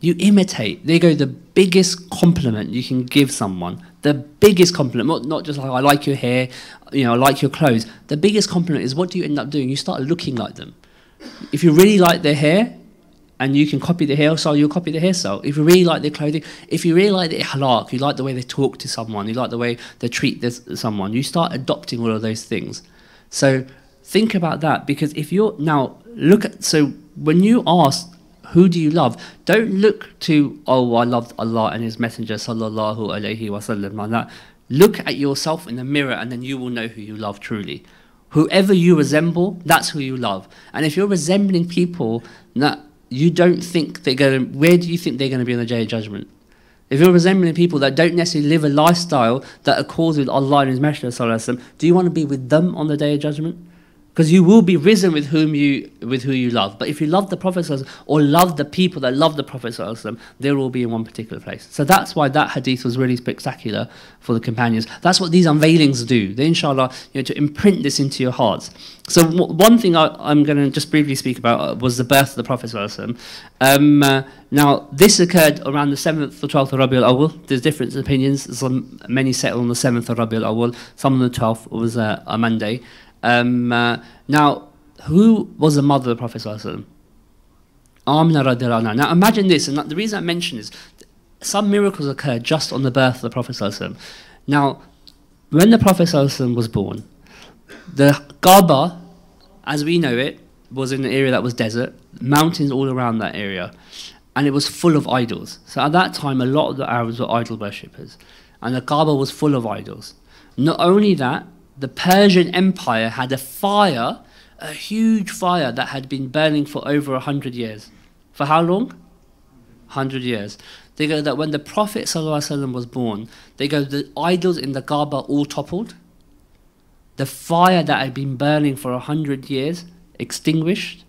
You imitate. There you go, the biggest compliment you can give someone. The biggest compliment, not just like, I like your hair, I like your clothes. The biggest compliment is, what do you end up doing? You start looking like them. If you really like their hair, and you can copy the hairstyle, you'll copy the hairstyle. If you really like their clothing, if you really like their akhlaq, you like the way they talk to someone, you like the way they treat someone, you start adopting all of those things. So think about that, because if you're now so when you ask who do you love, don't look to, I loved Allah and His Messenger sallallahu alihi wasallam like that. Look at yourself in the mirror, and then you will know who you love truly. Whoever you resemble, that's who you love. And if you're resembling people that you don't think they're going to, where do you think they're going to be on the day of judgment? If you're resembling people that don't necessarily live a lifestyle that accords with Allah and His Messenger, do you want to be with them on the day of judgment? Because you will be risen with who you love. But if you love the Prophet or love the people that love the Prophet, they'll all be in one particular place. So that's why that hadith was really spectacular for the companions. That's what these unveilings do. They, inshallah, to imprint this into your hearts. So one thing I'm going to just briefly speak about was the birth of the Prophet. Now, this occurred around the 7th or 12th of Rabiul Awwal. There's different opinions. Many settle on the 7th of Rabiul Awwal. Some on the 12th was a Monday. Now, who was the mother of the Prophet sallallahu alaihi wasallam? Amina radiallahu anha. Now imagine this, and the reason I mention is some miracles occurred just on the birth of the Prophet sallallahu alaihi wasallam. Now, when the Prophet sallallahu alaihi wasallam was born, the Kaaba, as we know it, was in an area that was desert, mountains all around that area, and it was full of idols. So at that time, a lot of the Arabs were idol worshippers, and the Kaaba was full of idols. Not only that, the Persian Empire had a fire, a huge fire that had been burning for over 100 years. For how long? 100 years. They go that when the Prophet ﷺ was born, they go the idols in the Kaaba all toppled. The fire that had been burning for 100 years extinguished.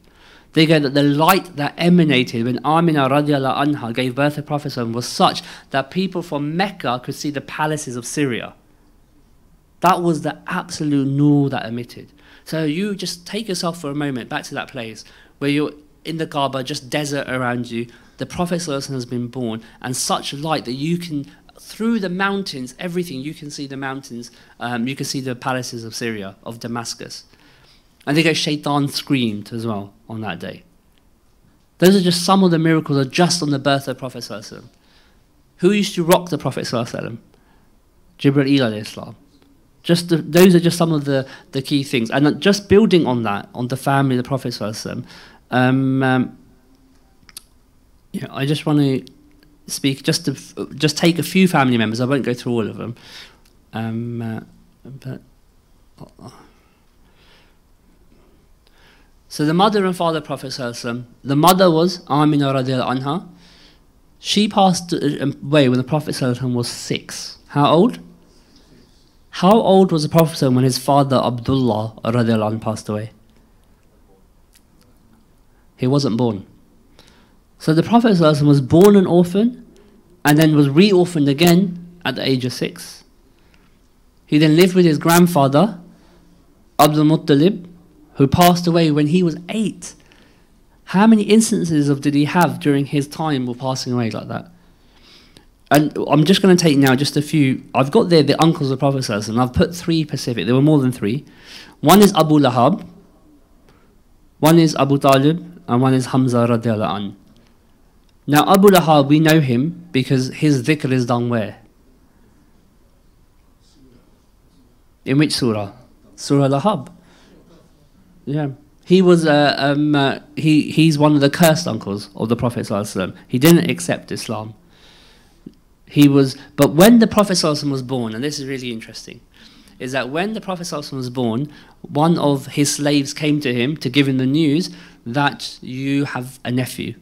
They go that the light that emanated when Amina radiallahu anha gave birth to the Prophet ﷺ was such that people from Mecca could see the palaces of Syria. That was the absolute nur that emitted. So you just take yourself for a moment back to that place where you're in the Kaaba, just desert around you. The Prophet ﷺ has been born, and such light that you can, through the mountains, everything, you can see the mountains, you can see the palaces of Syria, of Damascus. And they go, Shaitan screamed as well on that day. Those are just some of the miracles that are just on the birth of the Prophet ﷺ. Who used to rock the Prophet ﷺ? Jibreel alayhi salam. Those are just some of the key things. And just building on that, on the family of the Prophet ﷺ, I just want to speak, just take a few family members. I won't go through all of them. So the mother and father of the Prophet ﷺ, the mother was Amina radiallahu anha. She passed away when the Prophet ﷺ was 6. How old? How old was the Prophet ﷺ when his father Abdullah radiallahu anhu passed away? He wasn't born. So the Prophet ﷺ was born an orphan and then was re-orphaned again at the age of 6. He then lived with his grandfather, Abdul Muttalib, who passed away when he was 8. How many instances did he have during his time of passing away like that? And I'm just going to take now just a few. I've got there the uncles of the Prophet ﷺ, and I've put 3 specific. There were more than 3. One is Abu Lahab, one is Abu Talib, and one is Hamza radiallahu anh. Now Abu Lahab, we know him because his dhikr is done where? In which surah? Surah Lahab. Yeah. He was he's one of the cursed uncles of the Prophet ﷺ. He didn't accept Islam. But when the Prophet ﷺ was born, and this is really interesting, is that when the Prophet ﷺ was born, one of his slaves came to him to give him the news that you have a nephew.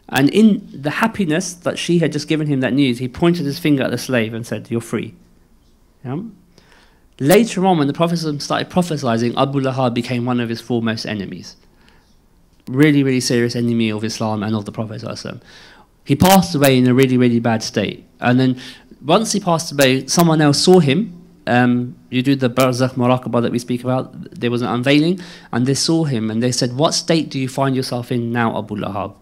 And in the happiness that she had just given him that news, he pointed his finger at the slave and said, "You're free." Yeah? Later on, when the Prophet ﷺ started prophesying, Abu Lahab became one of his foremost enemies. Really, really serious enemy of Islam and of the Prophet ﷺ. He passed away in a really, really bad state. And then once he passed away, someone else saw him. You do the barzakh muraqabah that we speak about. There was an unveiling, and they saw him, and they said, "What state do you find yourself in now, Abu Lahab?"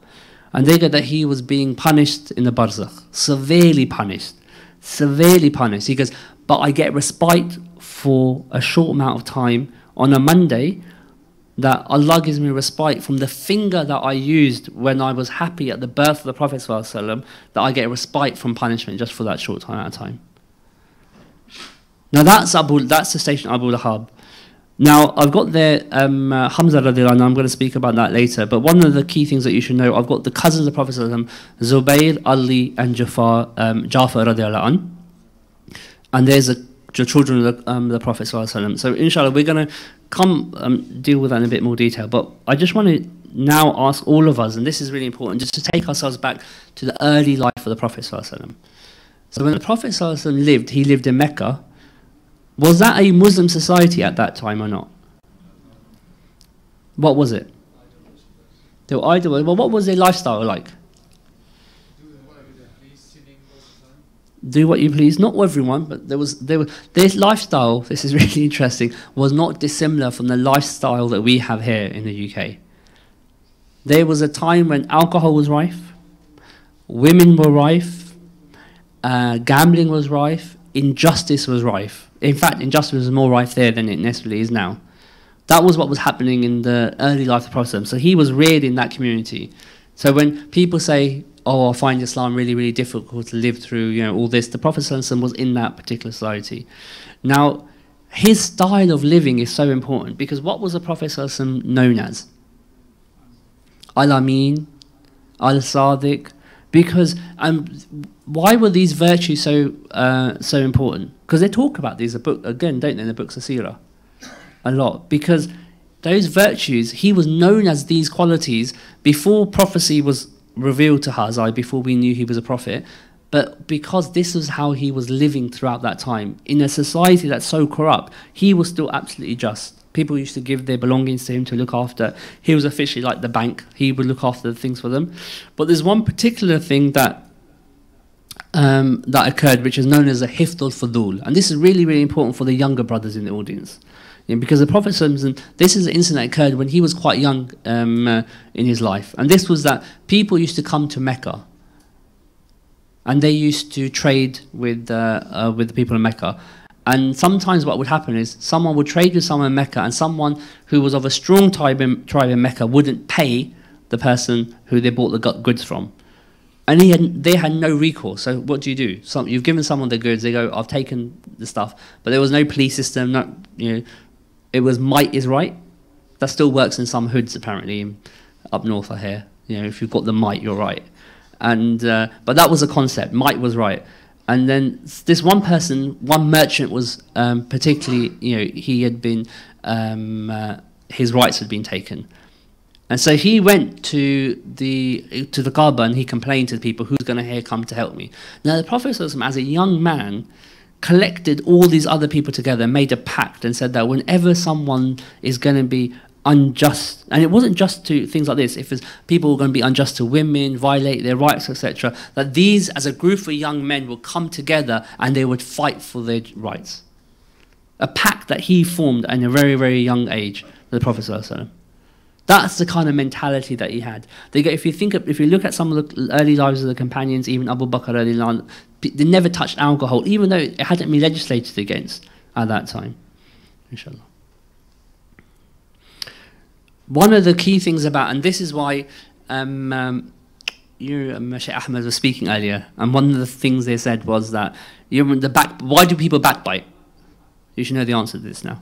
And they got that he was being punished in the barzakh, severely punished. He goes, "But I get respite for a short amount of time on a Monday, that Allah gives me respite from the finger that I used when I was happy at the birth of the Prophet ﷺ, that I get a respite from punishment just for that short time at a time." Now that's the station of Abu Lahab. Now I've got there Hamza radiallahu anhu. I'm going to speak about that later. But one of the key things that you should know, I've got the cousins of the Prophet ﷺ, Zubayr, Ali, and Jafar radiallahu anhu. And there's the children of the Prophet ﷺ. So inshallah we're going to come deal with that in a bit more detail. But I just want to now ask all of us, and this is really important, just to take ourselves back to the early life of the Prophet ﷺ. So when the Prophet ﷺ lived, he lived in Mecca. Was that a Muslim society at that time or not? What was it? They were idol. Well, what was their lifestyle like? Do what you please. Not everyone, but their lifestyle, this is really interesting, was not dissimilar from the lifestyle that we have here in the UK. There was a time when alcohol was rife, women were rife, gambling was rife, injustice was rife. In fact, injustice was more rife there than it necessarily is now. That was what was happening in the early life of the Prophet. So he was reared in that community. So when people say, oh, I find Islam really, really difficult to live through, you know, all this, the Prophet ﷺ was in that particular society. Now, his style of living is so important, because what was the Prophet ﷺ known as? Al-Amin, Al-Sadiq. Because why were these virtues so important? Because they talk about these again, don't they, in the books of Seerah? A lot. Because those virtues, he was known as these qualities before prophecy was revealed to Hazai, before we knew he was a prophet, but because this was how he was living throughout that time. In a society that's so corrupt, he was still absolutely just. People used to give their belongings to him to look after. He was officially like the bank. He would look after the things for them. But there's one particular thing that that occurred, which is known as a hifd al-fudul. And this is really, really important for the younger brothers in the audience. You know, because the Prophet, this is an incident that occurred when he was quite young in his life. And this was that people used to come to Mecca. And they used to trade with the people in Mecca. And sometimes what would happen is someone would trade with someone in Mecca, and someone who was of a strong tribe in Mecca wouldn't pay the person who they bought the goods from. And they had no recourse. So what do? You've given someone the goods, they go, I've taken the stuff. But there was no police system, it was might is right. That still works in some hoods apparently, up north I hear. You know, if you've got the might, you're right. And but that was a concept, might was right. And then this one merchant was particularly, he had been, his rights had been taken. And so he went to the Kaaba and he complained to the people, who's going to come to help me? Now the Prophet, as a young man, collected all these other people together and made a pact and said that whenever someone is going to be unjust, and it wasn't just to things like this, if people were going to be unjust to women, violate their rights, etc., that these, as a group of young men, would come together and they would fight for their rights. A pact that he formed at a very, very young age, the Prophet ﷺ. That's the kind of mentality that he had. If you look at some of the early lives of the companions, even Abu Bakr, they never touched alcohol, even though it hadn't been legislated against at that time. Inshallah. One of the key things about, and this is why Sheikh Ahmed was speaking earlier, and one of the things they said was that why do people backbite? You should know the answer to this now.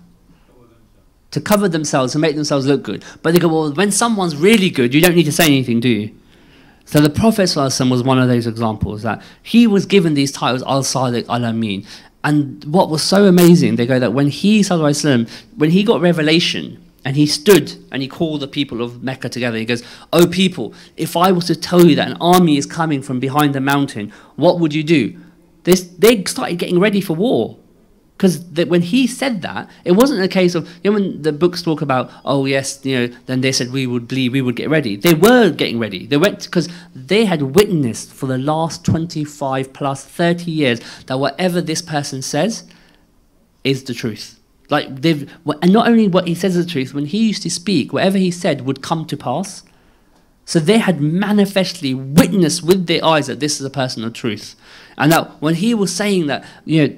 To cover themselves, to make themselves look good. But they go, well, when someone's really good, you don't need to say anything, do you? So the Prophet ﷺ was one of those examples, that he was given these titles, Al-Sadiq, Al-Amin. And what was so amazing, they go that when he got revelation, and he stood and he called the people of Mecca together. He goes, oh people, if I was to tell you that an army is coming from behind the mountain, what would you do? They started getting ready for war. Because when he said that, it wasn't a case of, when the books talk about, oh yes, then they said we would bleed, we would get ready. They were getting ready. They went, because they had witnessed for the last 25 plus 30 years that whatever this person says is the truth. And not only what he says is the truth, when he used to speak, whatever he said would come to pass. So they had manifestly witnessed with their eyes that this is a person of truth. And that when he was saying that,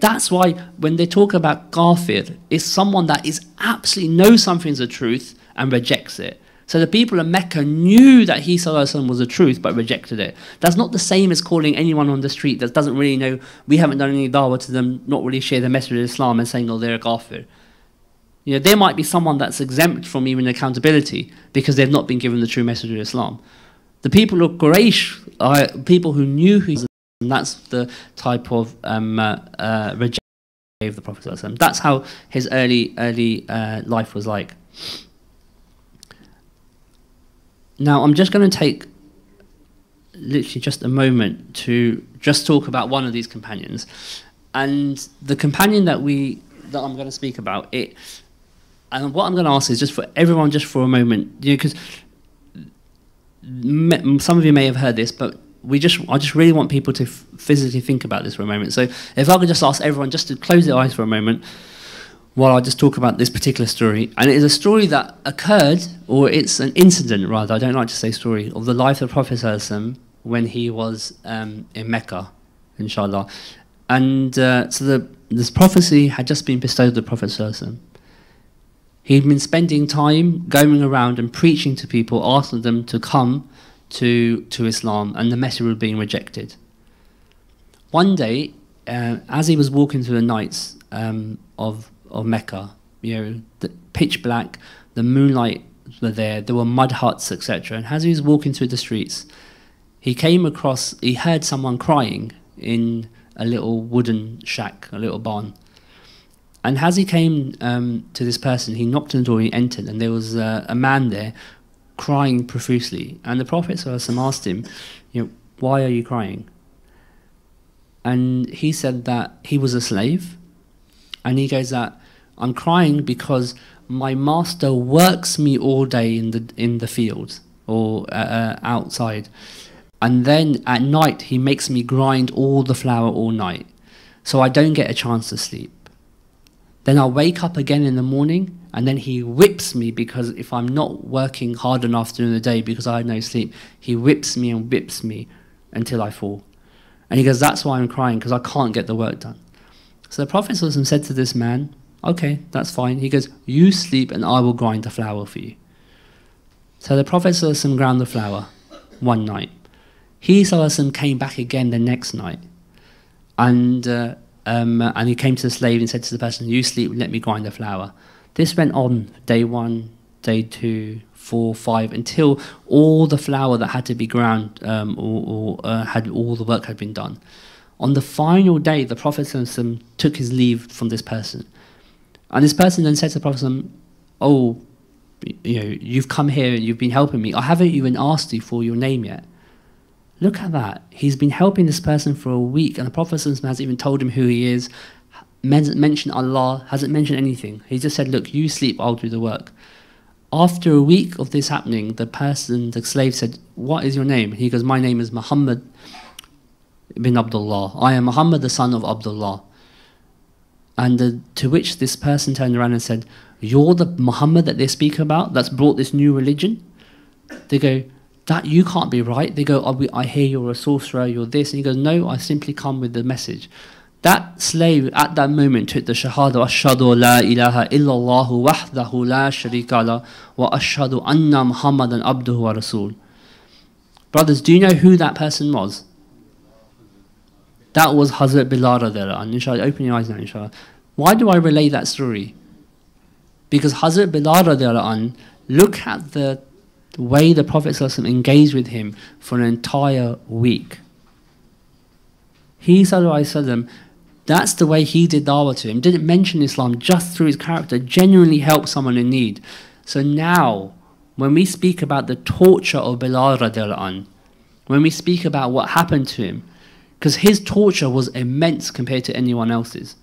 that's why when they talk about kafir, it's someone that is absolutely knows something's the truth and rejects it. So the people of Mecca knew that he ﷺ was the truth but rejected it. That's not the same as calling anyone on the street that doesn't really know, we haven't done any dawah to them, not really share the message of Islam, and saying, oh, they're a kafir. There might be someone that's exempt from even accountability because they've not been given the true message of Islam. The people of Quraysh are people who knew who he was, and that's the type of rejection of the Prophet ﷺ. That's how his early life was like. Now, I'm just going to take literally just a moment to just talk about one of these companions. And the companion that I'm going to speak about, and what I'm going to ask is just for everyone, just for a moment, because some of you may have heard this, but I just really want people to physically think about this for a moment. So if I could just ask everyone just to close their eyes for a moment while I just talk about this particular story. And it is a story that occurred, or it's an incident rather, I don't like to say story, of the life of the Prophet ﷺ when he was in Mecca, inshallah. And so this prophecy had just been bestowed on the Prophet ﷺ. He'd been spending time going around and preaching to people, asking them to come to Islam, and the message was being rejected. One day, as he was walking through the nights of Mecca, the pitch black, the moonlight were there were mud huts, etc. And as he was walking through the streets, he heard someone crying in a little wooden shack, a little barn. And as he came to this person, he knocked on the door, he entered, and there was a man there crying profusely. And the Prophet ﷺ asked him, why are you crying? And he said that he was a slave. And he goes that, I'm crying because my master works me all day in the fields or outside. And then at night, he makes me grind all the flour all night. So I don't get a chance to sleep. Then I'll wake up again in the morning, and then he whips me, because if I'm not working hard enough during the day because I had no sleep, he whips me and whips me until I fall. And he goes, that's why I'm crying, because I can't get the work done. So the Prophet ﷺ said to this man, okay, that's fine. He goes, you sleep and I will grind the flour for you. So the Prophet ﷺ ground the flour one night. He ﷺ came back again the next night. And he came to the slave and said to the person, you sleep, let me grind the flour. This went on day 1, day 2, 4, 5, until all the flour that had to be ground had all the work had been done. On the final day, the Prophet ﷺ took his leave from this person. And this person then said to the Prophet, oh, you've come here and you've been helping me. I haven't even asked you for your name yet. Look at that. He's been helping this person for a week, and the Prophet ﷺ hasn't even told him who he is, hasn't mentioned Allah, hasn't mentioned anything. He just said, look, you sleep, I'll do the work. After a week of this happening, the slave said, what is your name? He goes, my name is Muhammad ibn Abdullah. I am Muhammad, the son of Abdullah. And to which this person turned around and said, you're the Muhammad that they speak about, that's brought this new religion? They go, that you can't be right. They go, I hear you're a sorcerer, you're this. And he goes, no, I simply come with the message. That slave at that moment took the shahada, ashhadu la ilaha illallahu wahdahu la sharika la wa ashhadu anna Muhammadan abduhu wa rasul. Brothers, do you know who that person was? That was Hazrat Bilal radiallahu anhu. Inshallah, open your eyes now, inshallah. Why do I relay that story? Because Hazrat Bilal radiallahu anhu, look at the way the Prophet ﷺ engaged with him for an entire week. He ﷺ, that's the way he did dawah to him. Didn't mention Islam, just through his character, genuinely helped someone in need. So now, when we speak about the torture of Bilal radiallahu anh, when we speak about what happened to him, because his torture was immense compared to anyone else's.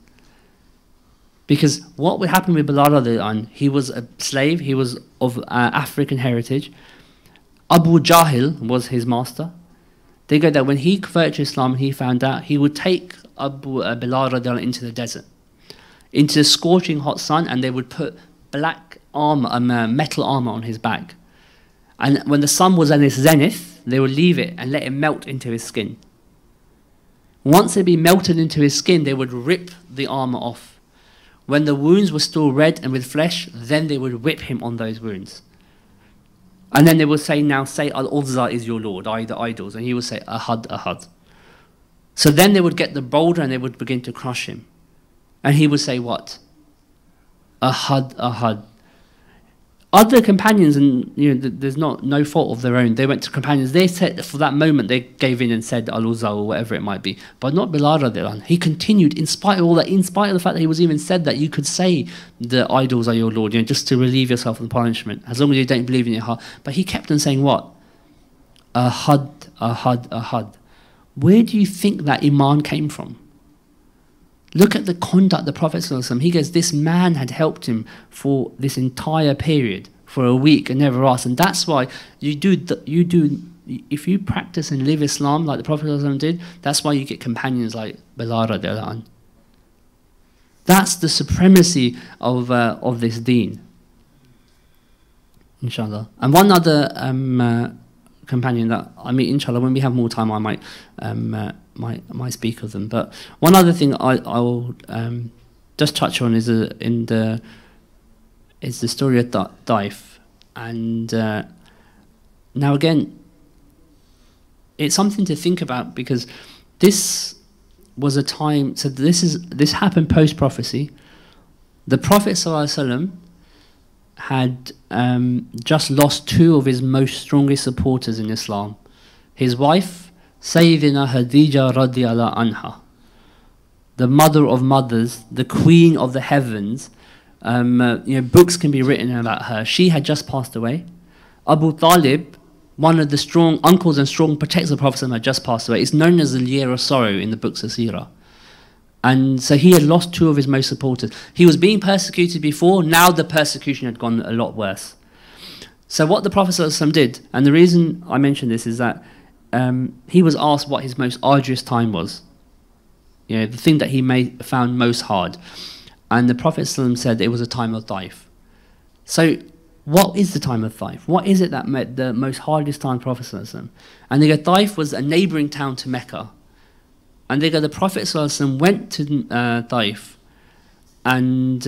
Because what would happen with Bilal radiallahu anh, he was a slave, he was of African heritage. Abu Jahil was his master. They go that when he converted to Islam, he found out, he would take Bilal radiallahu anh into the desert, into the scorching hot sun, and they would put black armor, metal armor on his back. And when the sun was at its zenith, they would leave it and let it melt into his skin. Once it had been melted into his skin, they would rip the armor off. When the wounds were still red and with flesh, then they would whip him on those wounds. And then they would say, now say Al-Uzza is your Lord, i.e. the idols. And he would say, Ahad, Ahad. So then they would get the boulder and they would begin to crush him. And he would say what? Ahad, Ahad. Other companions, and there's no fault of their own, they went to companions, they said, for that moment they gave in and said Al-Uzza or whatever it might be, but not Bilal radiallahu anh. He continued, in spite of all that, in spite of the fact that he was even said that you could say the idols are your Lord, just to relieve yourself from punishment, as long as you don't believe in your heart. But he kept on saying what? Ahad, Ahad, Ahad. Where do you think that iman came from? Look at the conduct of the Prophet ﷺ. He goes, this man had helped him for this entire period, for a week, and never asked. And that's why if you practice and live Islam like the Prophet ﷺ did, that's why you get companions like Bilal radiallahu anh. That's the supremacy of this deen. Inshallah. And one other companion that, inshallah, when we have more time, I might might speak of them. But one other thing I'll just touch on is the story of Daif. And now again, it's something to think about, because this was a time. So this happened post prophecy. The Prophet ﷺ had just lost two of his most strongest supporters in Islam. His wife, Sayyidina Khadija radiyallahu anha, the mother of mothers, the queen of the heavens. Books can be written about her. She had just passed away. Abu Talib, one of the strong uncles and strong protectors of the Prophet, had just passed away. It's known as the year of sorrow in the books of Seerah. And so he had lost two of his most supporters. He was being persecuted before, now the persecution had gone a lot worse. So what the Prophet ﷺ did, and the reason I mention this is that he was asked what his most arduous time was. The thing that he found most hard. And the Prophet ﷺ said it was a time of Daif. So what is the time of Daif? What is it that met the most hardest time, Prophet ﷺ? And they go, Daif was a neighbouring town to Mecca. And they go, the Prophet ﷺ went to Daif, and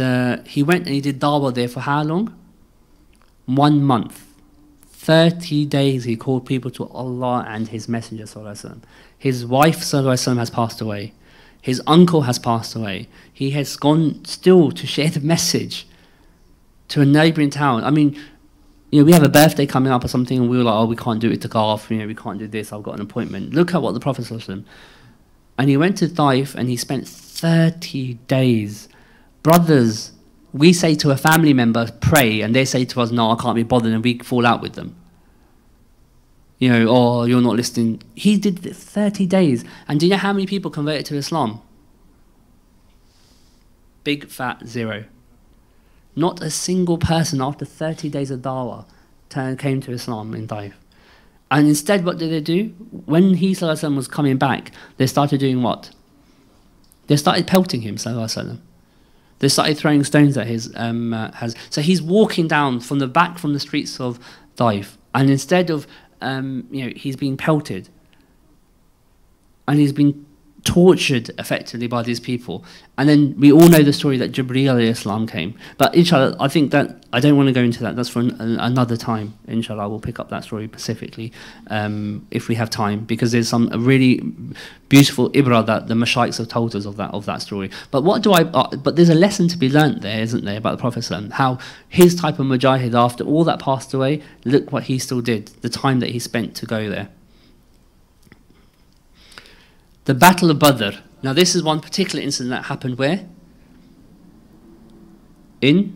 he went and he did dawah there for how long? 1 month. 30 days he called people to Allah and His Messenger ﷺ. His wife ﷺ has passed away. His uncle has passed away. He has gone still to share the message to a neighbouring town. I mean, we have a birthday coming up or something, and we were like, oh, we can't do it to Garth, we can't do this, I've got an appointment. Look at what the Prophet ﷺ. And he went to Daif and he spent 30 days. Brothers, we say to a family member, pray, and they say to us, no, I can't be bothered, and we fall out with them. Oh, you're not listening. He did 30 days. And do you know how many people converted to Islam? Big fat 0. Not a single person after 30 days of dawah came to Islam in Daif. And instead, what did they do? When he ﷺ was coming back, they started doing what? They started pelting him, ﷺ. They started throwing stones at his so he's walking down from the streets of Daif, and instead of he's being pelted, and he's been tortured effectively by these people. And then we all know the story that Jibreel alayhi salam came. But inshallah, I think that I don't want to go into that. That's for another time. Inshallah, we'll pick up that story specifically if we have time, because there's some really beautiful ibra that the mashaykhs have told us of that story. But but there's a lesson to be learnt there, isn't there, about the Prophet ﷺ, how his type of mujahid, after all that passed away, look what he still did, the time that he spent to go there. The Battle of Badr. Now this is one particular incident that happened where? It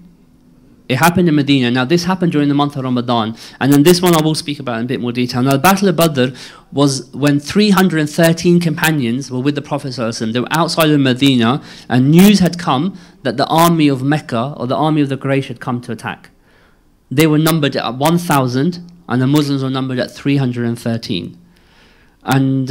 happened in Medina. Now this happened during the month of Ramadan. And then this one I will speak about in a bit more detail. Now the Battle of Badr was when 313 companions were with the Prophet ﷺ. They were outside of Medina, and news had come that the army of Mecca, or the army of the Quraysh, had come to attack. They were numbered at 1,000 and the Muslims were numbered at 313. And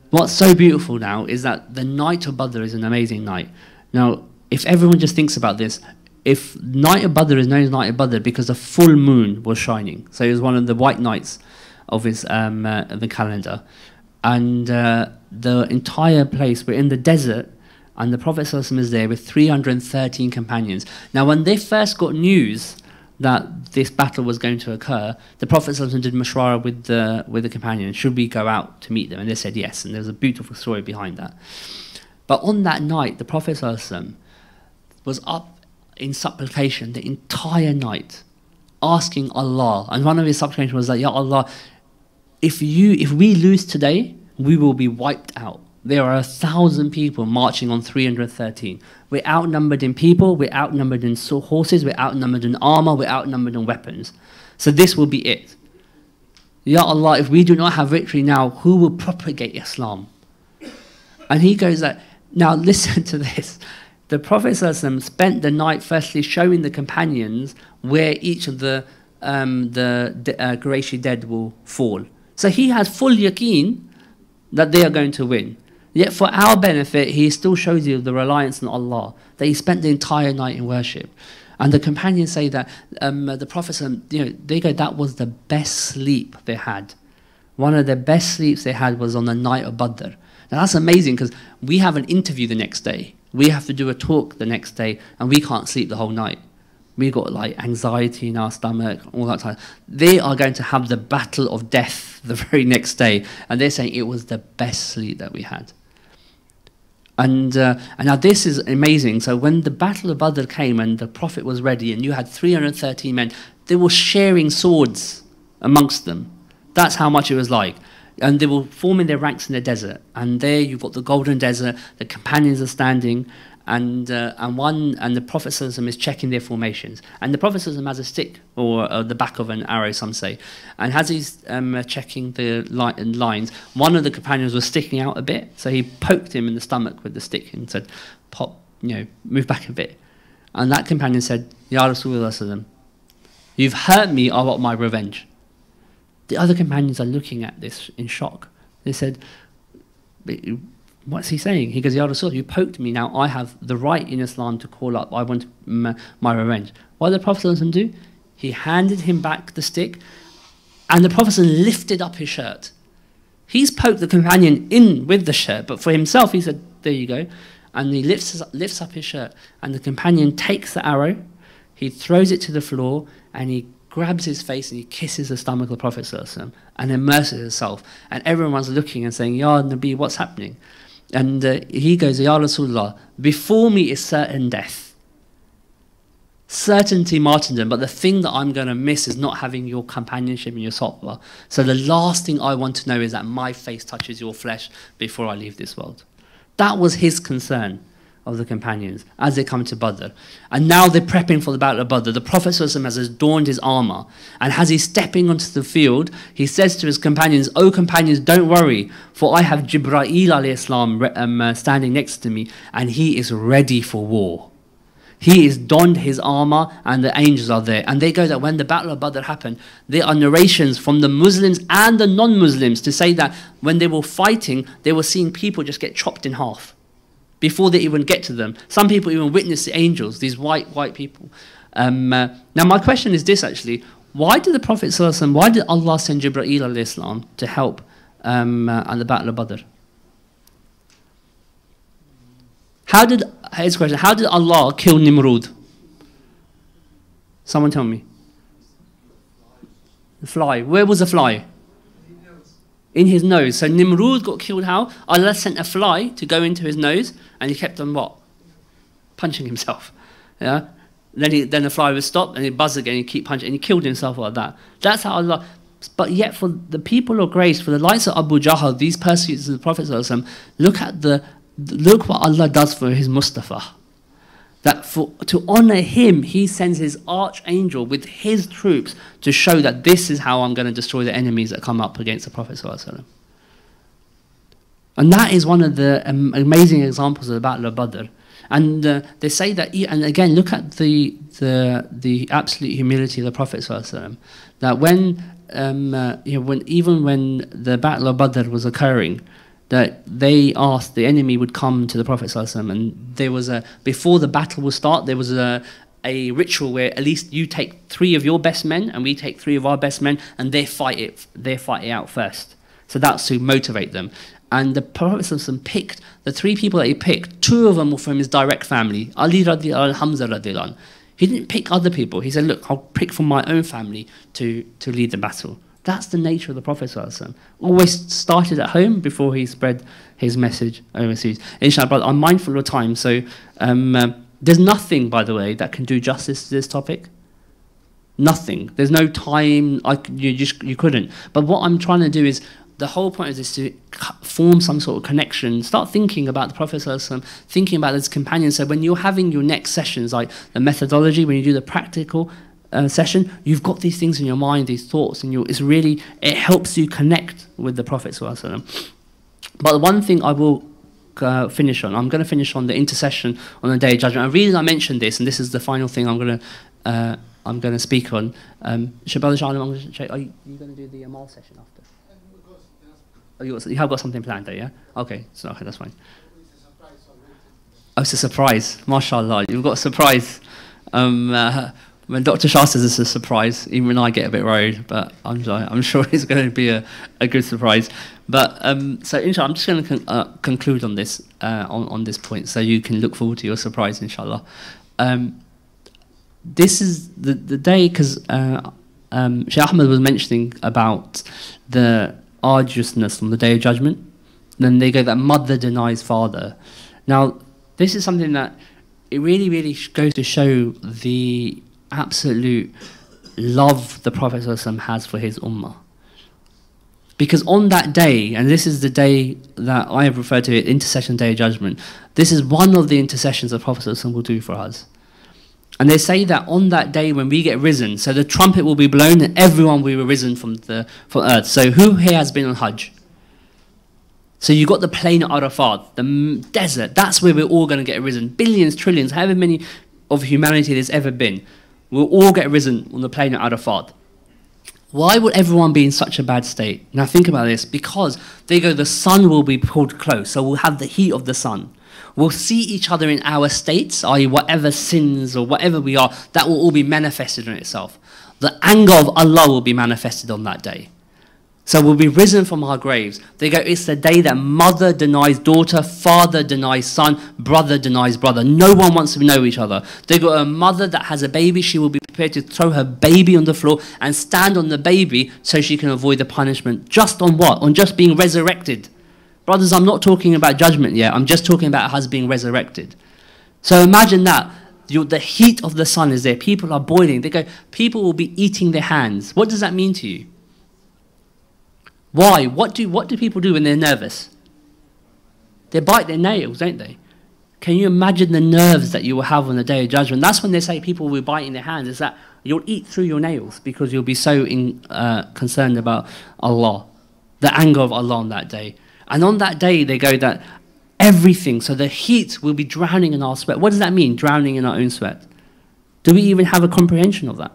what's so beautiful now is that the night of Badr is an amazing night. Now, if everyone just thinks about this, if night of Badr is known as night of Badr because the full moon was shining, so it was one of the white nights of his the calendar, and the entire place, we're in the desert, and the Prophet ﷺ is there with 313 companions. Now, when they first got news that this battle was going to occur, the Prophet ﷺ did mashwara with the companions. Should we go out to meet them? And they said yes, and there's a beautiful story behind that. But on that night, the Prophet ﷺ was up in supplication the entire night, asking Allah, and one of his supplications was that, Ya Allah, if we lose today, we will be wiped out. There are 1,000 people marching on 313. We're outnumbered in people, we're outnumbered in horses, we're outnumbered in armor, we're outnumbered in weapons. So this will be it. Ya Allah, if we do not have victory now, who will propagate Islam? And he goes that, now listen to this. The Prophet ﷺ spent the night firstly showing the companions where each of the Qurayshi dead will fall. So he has full yaqeen that they are going to win. Yet for our benefit, he still shows you the reliance on Allah, that he spent the entire night in worship. And the companions say that the Prophet, they go, that was the best sleep they had. One of the best sleeps they had was on the night of Badr. Now that's amazing, because we have an interview the next day. We have to do a talk the next day, and we can't sleep the whole night. We got like anxiety in our stomach, all that time. They are going to have the battle of death the very next day, and they're saying it was the best sleep that we had. And now this is amazing. So when the Battle of Badr came and the Prophet was ready, and you had 313 men, they were sharing swords amongst them. That's how much it was like. And they were forming their ranks in the desert. And there you've got the golden desert, the companions are standing, and the Prophet ﷺ is checking their formations. And the Prophet ﷺ has a stick, or the back of an arrow, some say. And as he's checking the lines, one of the companions was sticking out a bit, so he poked him in the stomach with the stick and said, "Pop, move back a bit." And that companion said, "Ya Rasulullah, you've hurt me, I want my revenge." The other companions are looking at this in shock. They said, "What's he saying?" He goes, "Ya Rasul, you poked me, now I have the right in Islam to call up, I want my revenge." What did the Prophet ﷺ do? He handed him back the stick, and the Prophet ﷺ lifted up his shirt. He's poked the companion in with the shirt, but for himself he said, "There you go." And he lifts up his shirt, and the companion takes the arrow, he throws it to the floor, and he grabs his face and he kisses the stomach of the Prophet ﷺ and immerses himself. And everyone's looking and saying, "Ya Nabi, what's happening?" And he goes, "Ya Rasulullah, before me is certain death, certainty martyrdom, but the thing that I'm going to miss is not having your companionship and your sohbah. So the last thing I want to know is that my face touches your flesh before I leave this world." That was his concern of the companions as they come to Badr. And now they're prepping for the Battle of Badr. The Prophet ﷺ has adorned his armor, and as he's stepping onto the field, he says to his companions, "O companions, don't worry, for I have Jibreel alayhi salam standing next to me, and he is ready for war." He is donned his armor, and the angels are there. And they go that when the Battle of Badr happened, there are narrations from the Muslims and the non-Muslims to say that when they were fighting, they were seeing people just get chopped in half before they even get to them. Some people even witness the angels, these white people. Now my question is this actually, why did the Prophet ﷺ, why did Allah send Jibreel alayhi salam to help at the Battle of Badr? Here's a question, how did Allah kill Nimrud? Someone tell me. The fly, where was the fly? In his nose. So Nimrud got killed how? Allah sent a fly to go into his nose, and he kept on what? Punching himself. Yeah. Then the fly would stop, and he'd buzz again, he'd keep punching, and he killed himself like that. That's how Allah. But yet, for the people of grace, for the likes of Abu Jahl, these persecutors of the Prophet ﷺ, look what Allah does for his Mustafa. That to honor him, he sends his archangel with his troops to show that this is how I'm going to destroy the enemies that come up against the Prophet ﷺ. And that is one of the amazing examples of the Battle of Badr. And they say that, and again, look at the absolute humility of the Prophet ﷺ. That when the Battle of Badr was occurring, that they asked, the enemy would come to the Prophet ﷺ, and there was before the battle would start, there was a ritual where at least you take 3 of your best men and we take 3 of our best men, and they fight it out first. So that's to motivate them. And the Prophet ﷺ picked the 3 people that he picked. 2 of them were from his direct family, Ali radiallahu anhu, Hamza radiallahu anhu. He didn't pick other people. He said, "Look, I'll pick from my own family to lead the battle." That's the nature of the Prophet ﷺ. Always started at home before he spread his message overseas. Inshallah, brother, I'm mindful of time, so there's nothing, by the way, that can do justice to this topic. Nothing. There's no time. You couldn't. But what I'm trying to do is, the whole point is to form some sort of connection. Start thinking about the Prophet ﷺ, thinking about his companions. So when you're having your next sessions, like the methodology, when you do the practical session, you've got these things in your mind, these thoughts, and it helps you connect with the Prophet ﷺ. But one thing I will finish on, I'm going to finish on the intercession on the Day of Judgment. And the reason I mentioned this, and this is the final thing I'm going to speak on. Shabbat Shalom, I'm going to check. Are you going to do the Amal session after? Oh, you have got something planned there, yeah? Okay, that's fine. Oh, it's a surprise. MashaAllah, you've got a surprise. when Dr. Shah says it's a surprise, even I get a bit worried, but I'm sure it's going to be a good surprise. But so inshallah, I'm just going to conclude on this on this point, so you can look forward to your surprise, inshallah. This is the day, because Shaykh Ahmed was mentioning about the arduousness on the Day of Judgment. Then they go that mother denies father. Now, this is something that it really, really goes to show the absolute love the Prophet ﷺ has for his ummah. Because on that day, and this is the day that I have referred to, intercession, Day of Judgment, this is one of the intercessions the Prophet ﷺ will do for us. And they say that on that day when we get risen, so the trumpet will be blown and everyone will be risen from earth. So who here has been on Hajj? So you got the plain of Arafat, the desert, that's where we're all going to get risen. Billions, trillions, however many of humanity there's ever been, we'll all get risen on the plain of Arafat. Why would everyone be in such a bad state? Now think about this, because they go, the sun will be pulled close, so we'll have the heat of the sun. We'll see each other in our states, i.e. whatever sins or whatever we are, that will all be manifested in itself. The anger of Allah will be manifested on that day. So we'll be risen from our graves. They go, it's the day that mother denies daughter, father denies son, brother denies brother. No one wants to know each other. They go, a mother that has a baby, she will be prepared to throw her baby on the floor and stand on the baby so she can avoid the punishment. Just on what? On just being resurrected. Brothers, I'm not talking about judgment yet. I'm just talking about us being resurrected. So imagine that. The heat of the sun is there. People are boiling. They go, people will be eating their hands. What does that mean to you? Why? What do people do when they're nervous? They bite their nails, don't they? Can you imagine the nerves that you will have on the Day of Judgment? That's when they say people will be biting their hands. Is that you'll eat through your nails because you'll be so concerned about Allah, the anger of Allah on that day. And on that day, they go that everything, so the heat will be drowning in our sweat. What does that mean, drowning in our own sweat? Do we even have a comprehension of that?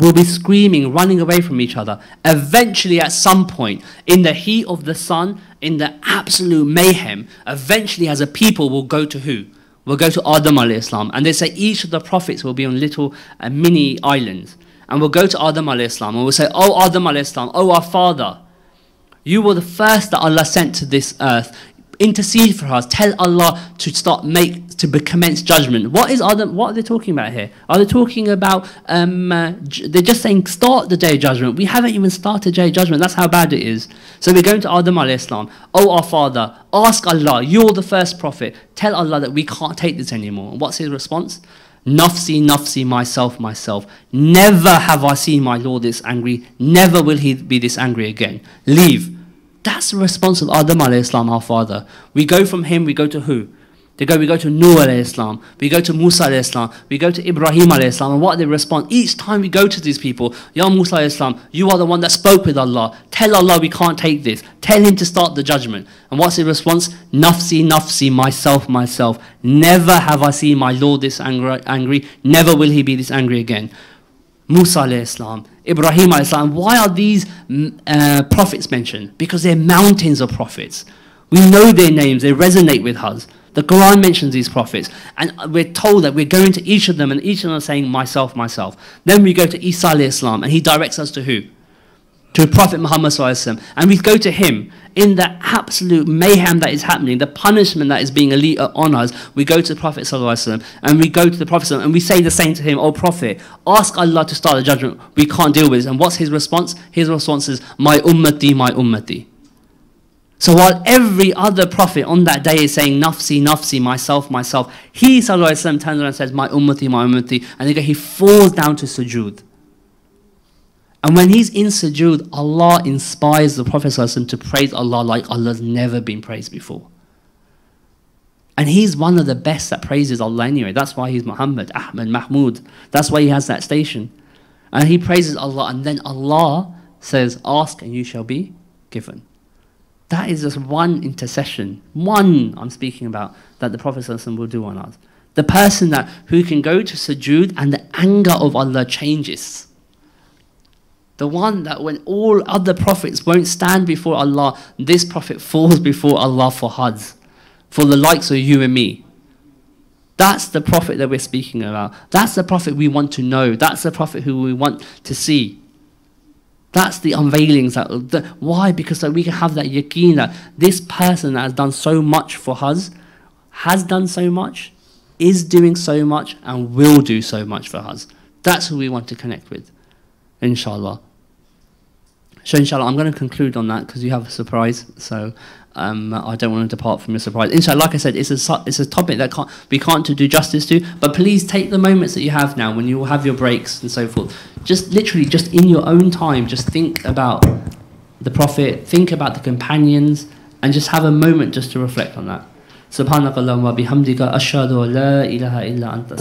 We'll be screaming, running away from each other. Eventually, at some point, in the heat of the sun, in the absolute mayhem, eventually as a people, we'll go to who? We'll go to Adam alayhi salam. And they say each of the prophets will be on little mini islands. And we'll go to Adam alayhi salam and we'll say, oh Adam alayhi salam, oh our father, you were the first that Allah sent to this earth. Intercede for us. Tell Allah to commence judgment. What are they talking about here? Are they talking about? They're just saying start the Day of Judgment. We haven't even started Day of Judgment. That's how bad it is. So we're going to Adam alayhi salam. Oh our father, ask Allah. You're the first prophet. Tell Allah that we can't take this anymore. And what's his response? Nafsi, nafsi, myself, myself. Never have I seen my Lord this angry. Never will he be this angry again. Leave. That's the response of Adam alayhi salam, our father. We go from him, we go to who? We go to Nuh alayhi salam. We go to Musa alayhi salam. We go to Ibrahim alayhi salam. And what they respond? Each time we go to these people, Ya Musa alayhi salam, you are the one that spoke with Allah. Tell Allah we can't take this. Tell him to start the judgment. And what's his response? Nafsi, nafsi, myself, myself. Never have I seen my Lord this angry. Never will he be this angry again. Musa alayhi salam, Ibrahim alayhi salam. Why are these prophets mentioned? Because they're mountains of prophets. We know their names, they resonate with us. The Quran mentions these prophets, and we're told that we're going to each of them, and each of them are saying, myself, myself. Then we go to Isa alayhi salam, and he directs us to who? To Prophet Muhammad sallallahu alaihi wasallam. And we go to him in the absolute mayhem that is happening, the punishment that is being on us. We go to the Prophet sallallahu alaihi wasallam, and we go to the Prophet sallallahu alaihi wasallam, and we say the same to him, oh Prophet, ask Allah to start the judgment. We can't deal with this. And what's his response? His response is, my ummati, my ummati. So while every other prophet on that day is saying, nafsi, nafsi, myself, myself, he sallallahu alaihi wasallam turns around and says, my ummati, and he falls down to sujood. And when he's in sujood, Allah inspires the Prophet sallallahu alaihi wasallam to praise Allah like Allah's never been praised before. And he's one of the best that praises Allah anyway. That's why he's Muhammad, Ahmad, Mahmud. That's why he has that station. And he praises Allah, and then Allah says, ask and you shall be given. That is just one intercession, one I'm speaking about, that the Prophet ﷺ will do on us. The person who can go to sujood and the anger of Allah changes. The one that when all other prophets won't stand before Allah, this prophet falls before Allah for Hajj, for the likes of you and me. That's the Prophet that we're speaking about. That's the Prophet we want to know. That's the Prophet who we want to see. That's the unveilings. Why? Because we can have that yaqeen that this person that has done so much for us, has done so much, is doing so much, and will do so much for us. That's who we want to connect with, inshallah. So inshallah, I'm going to conclude on that because you have a surprise. So I don't want to depart from your surprise. Inshallah, like I said, it's a topic that we can't do justice to. But please take the moments that you have now when you will have your breaks and so forth. Just literally, just in your own time, just think about the Prophet, think about the companions, and just have a moment just to reflect on that. Subhanakallahumma bihamdika ashhadu an la ilaha illa anta.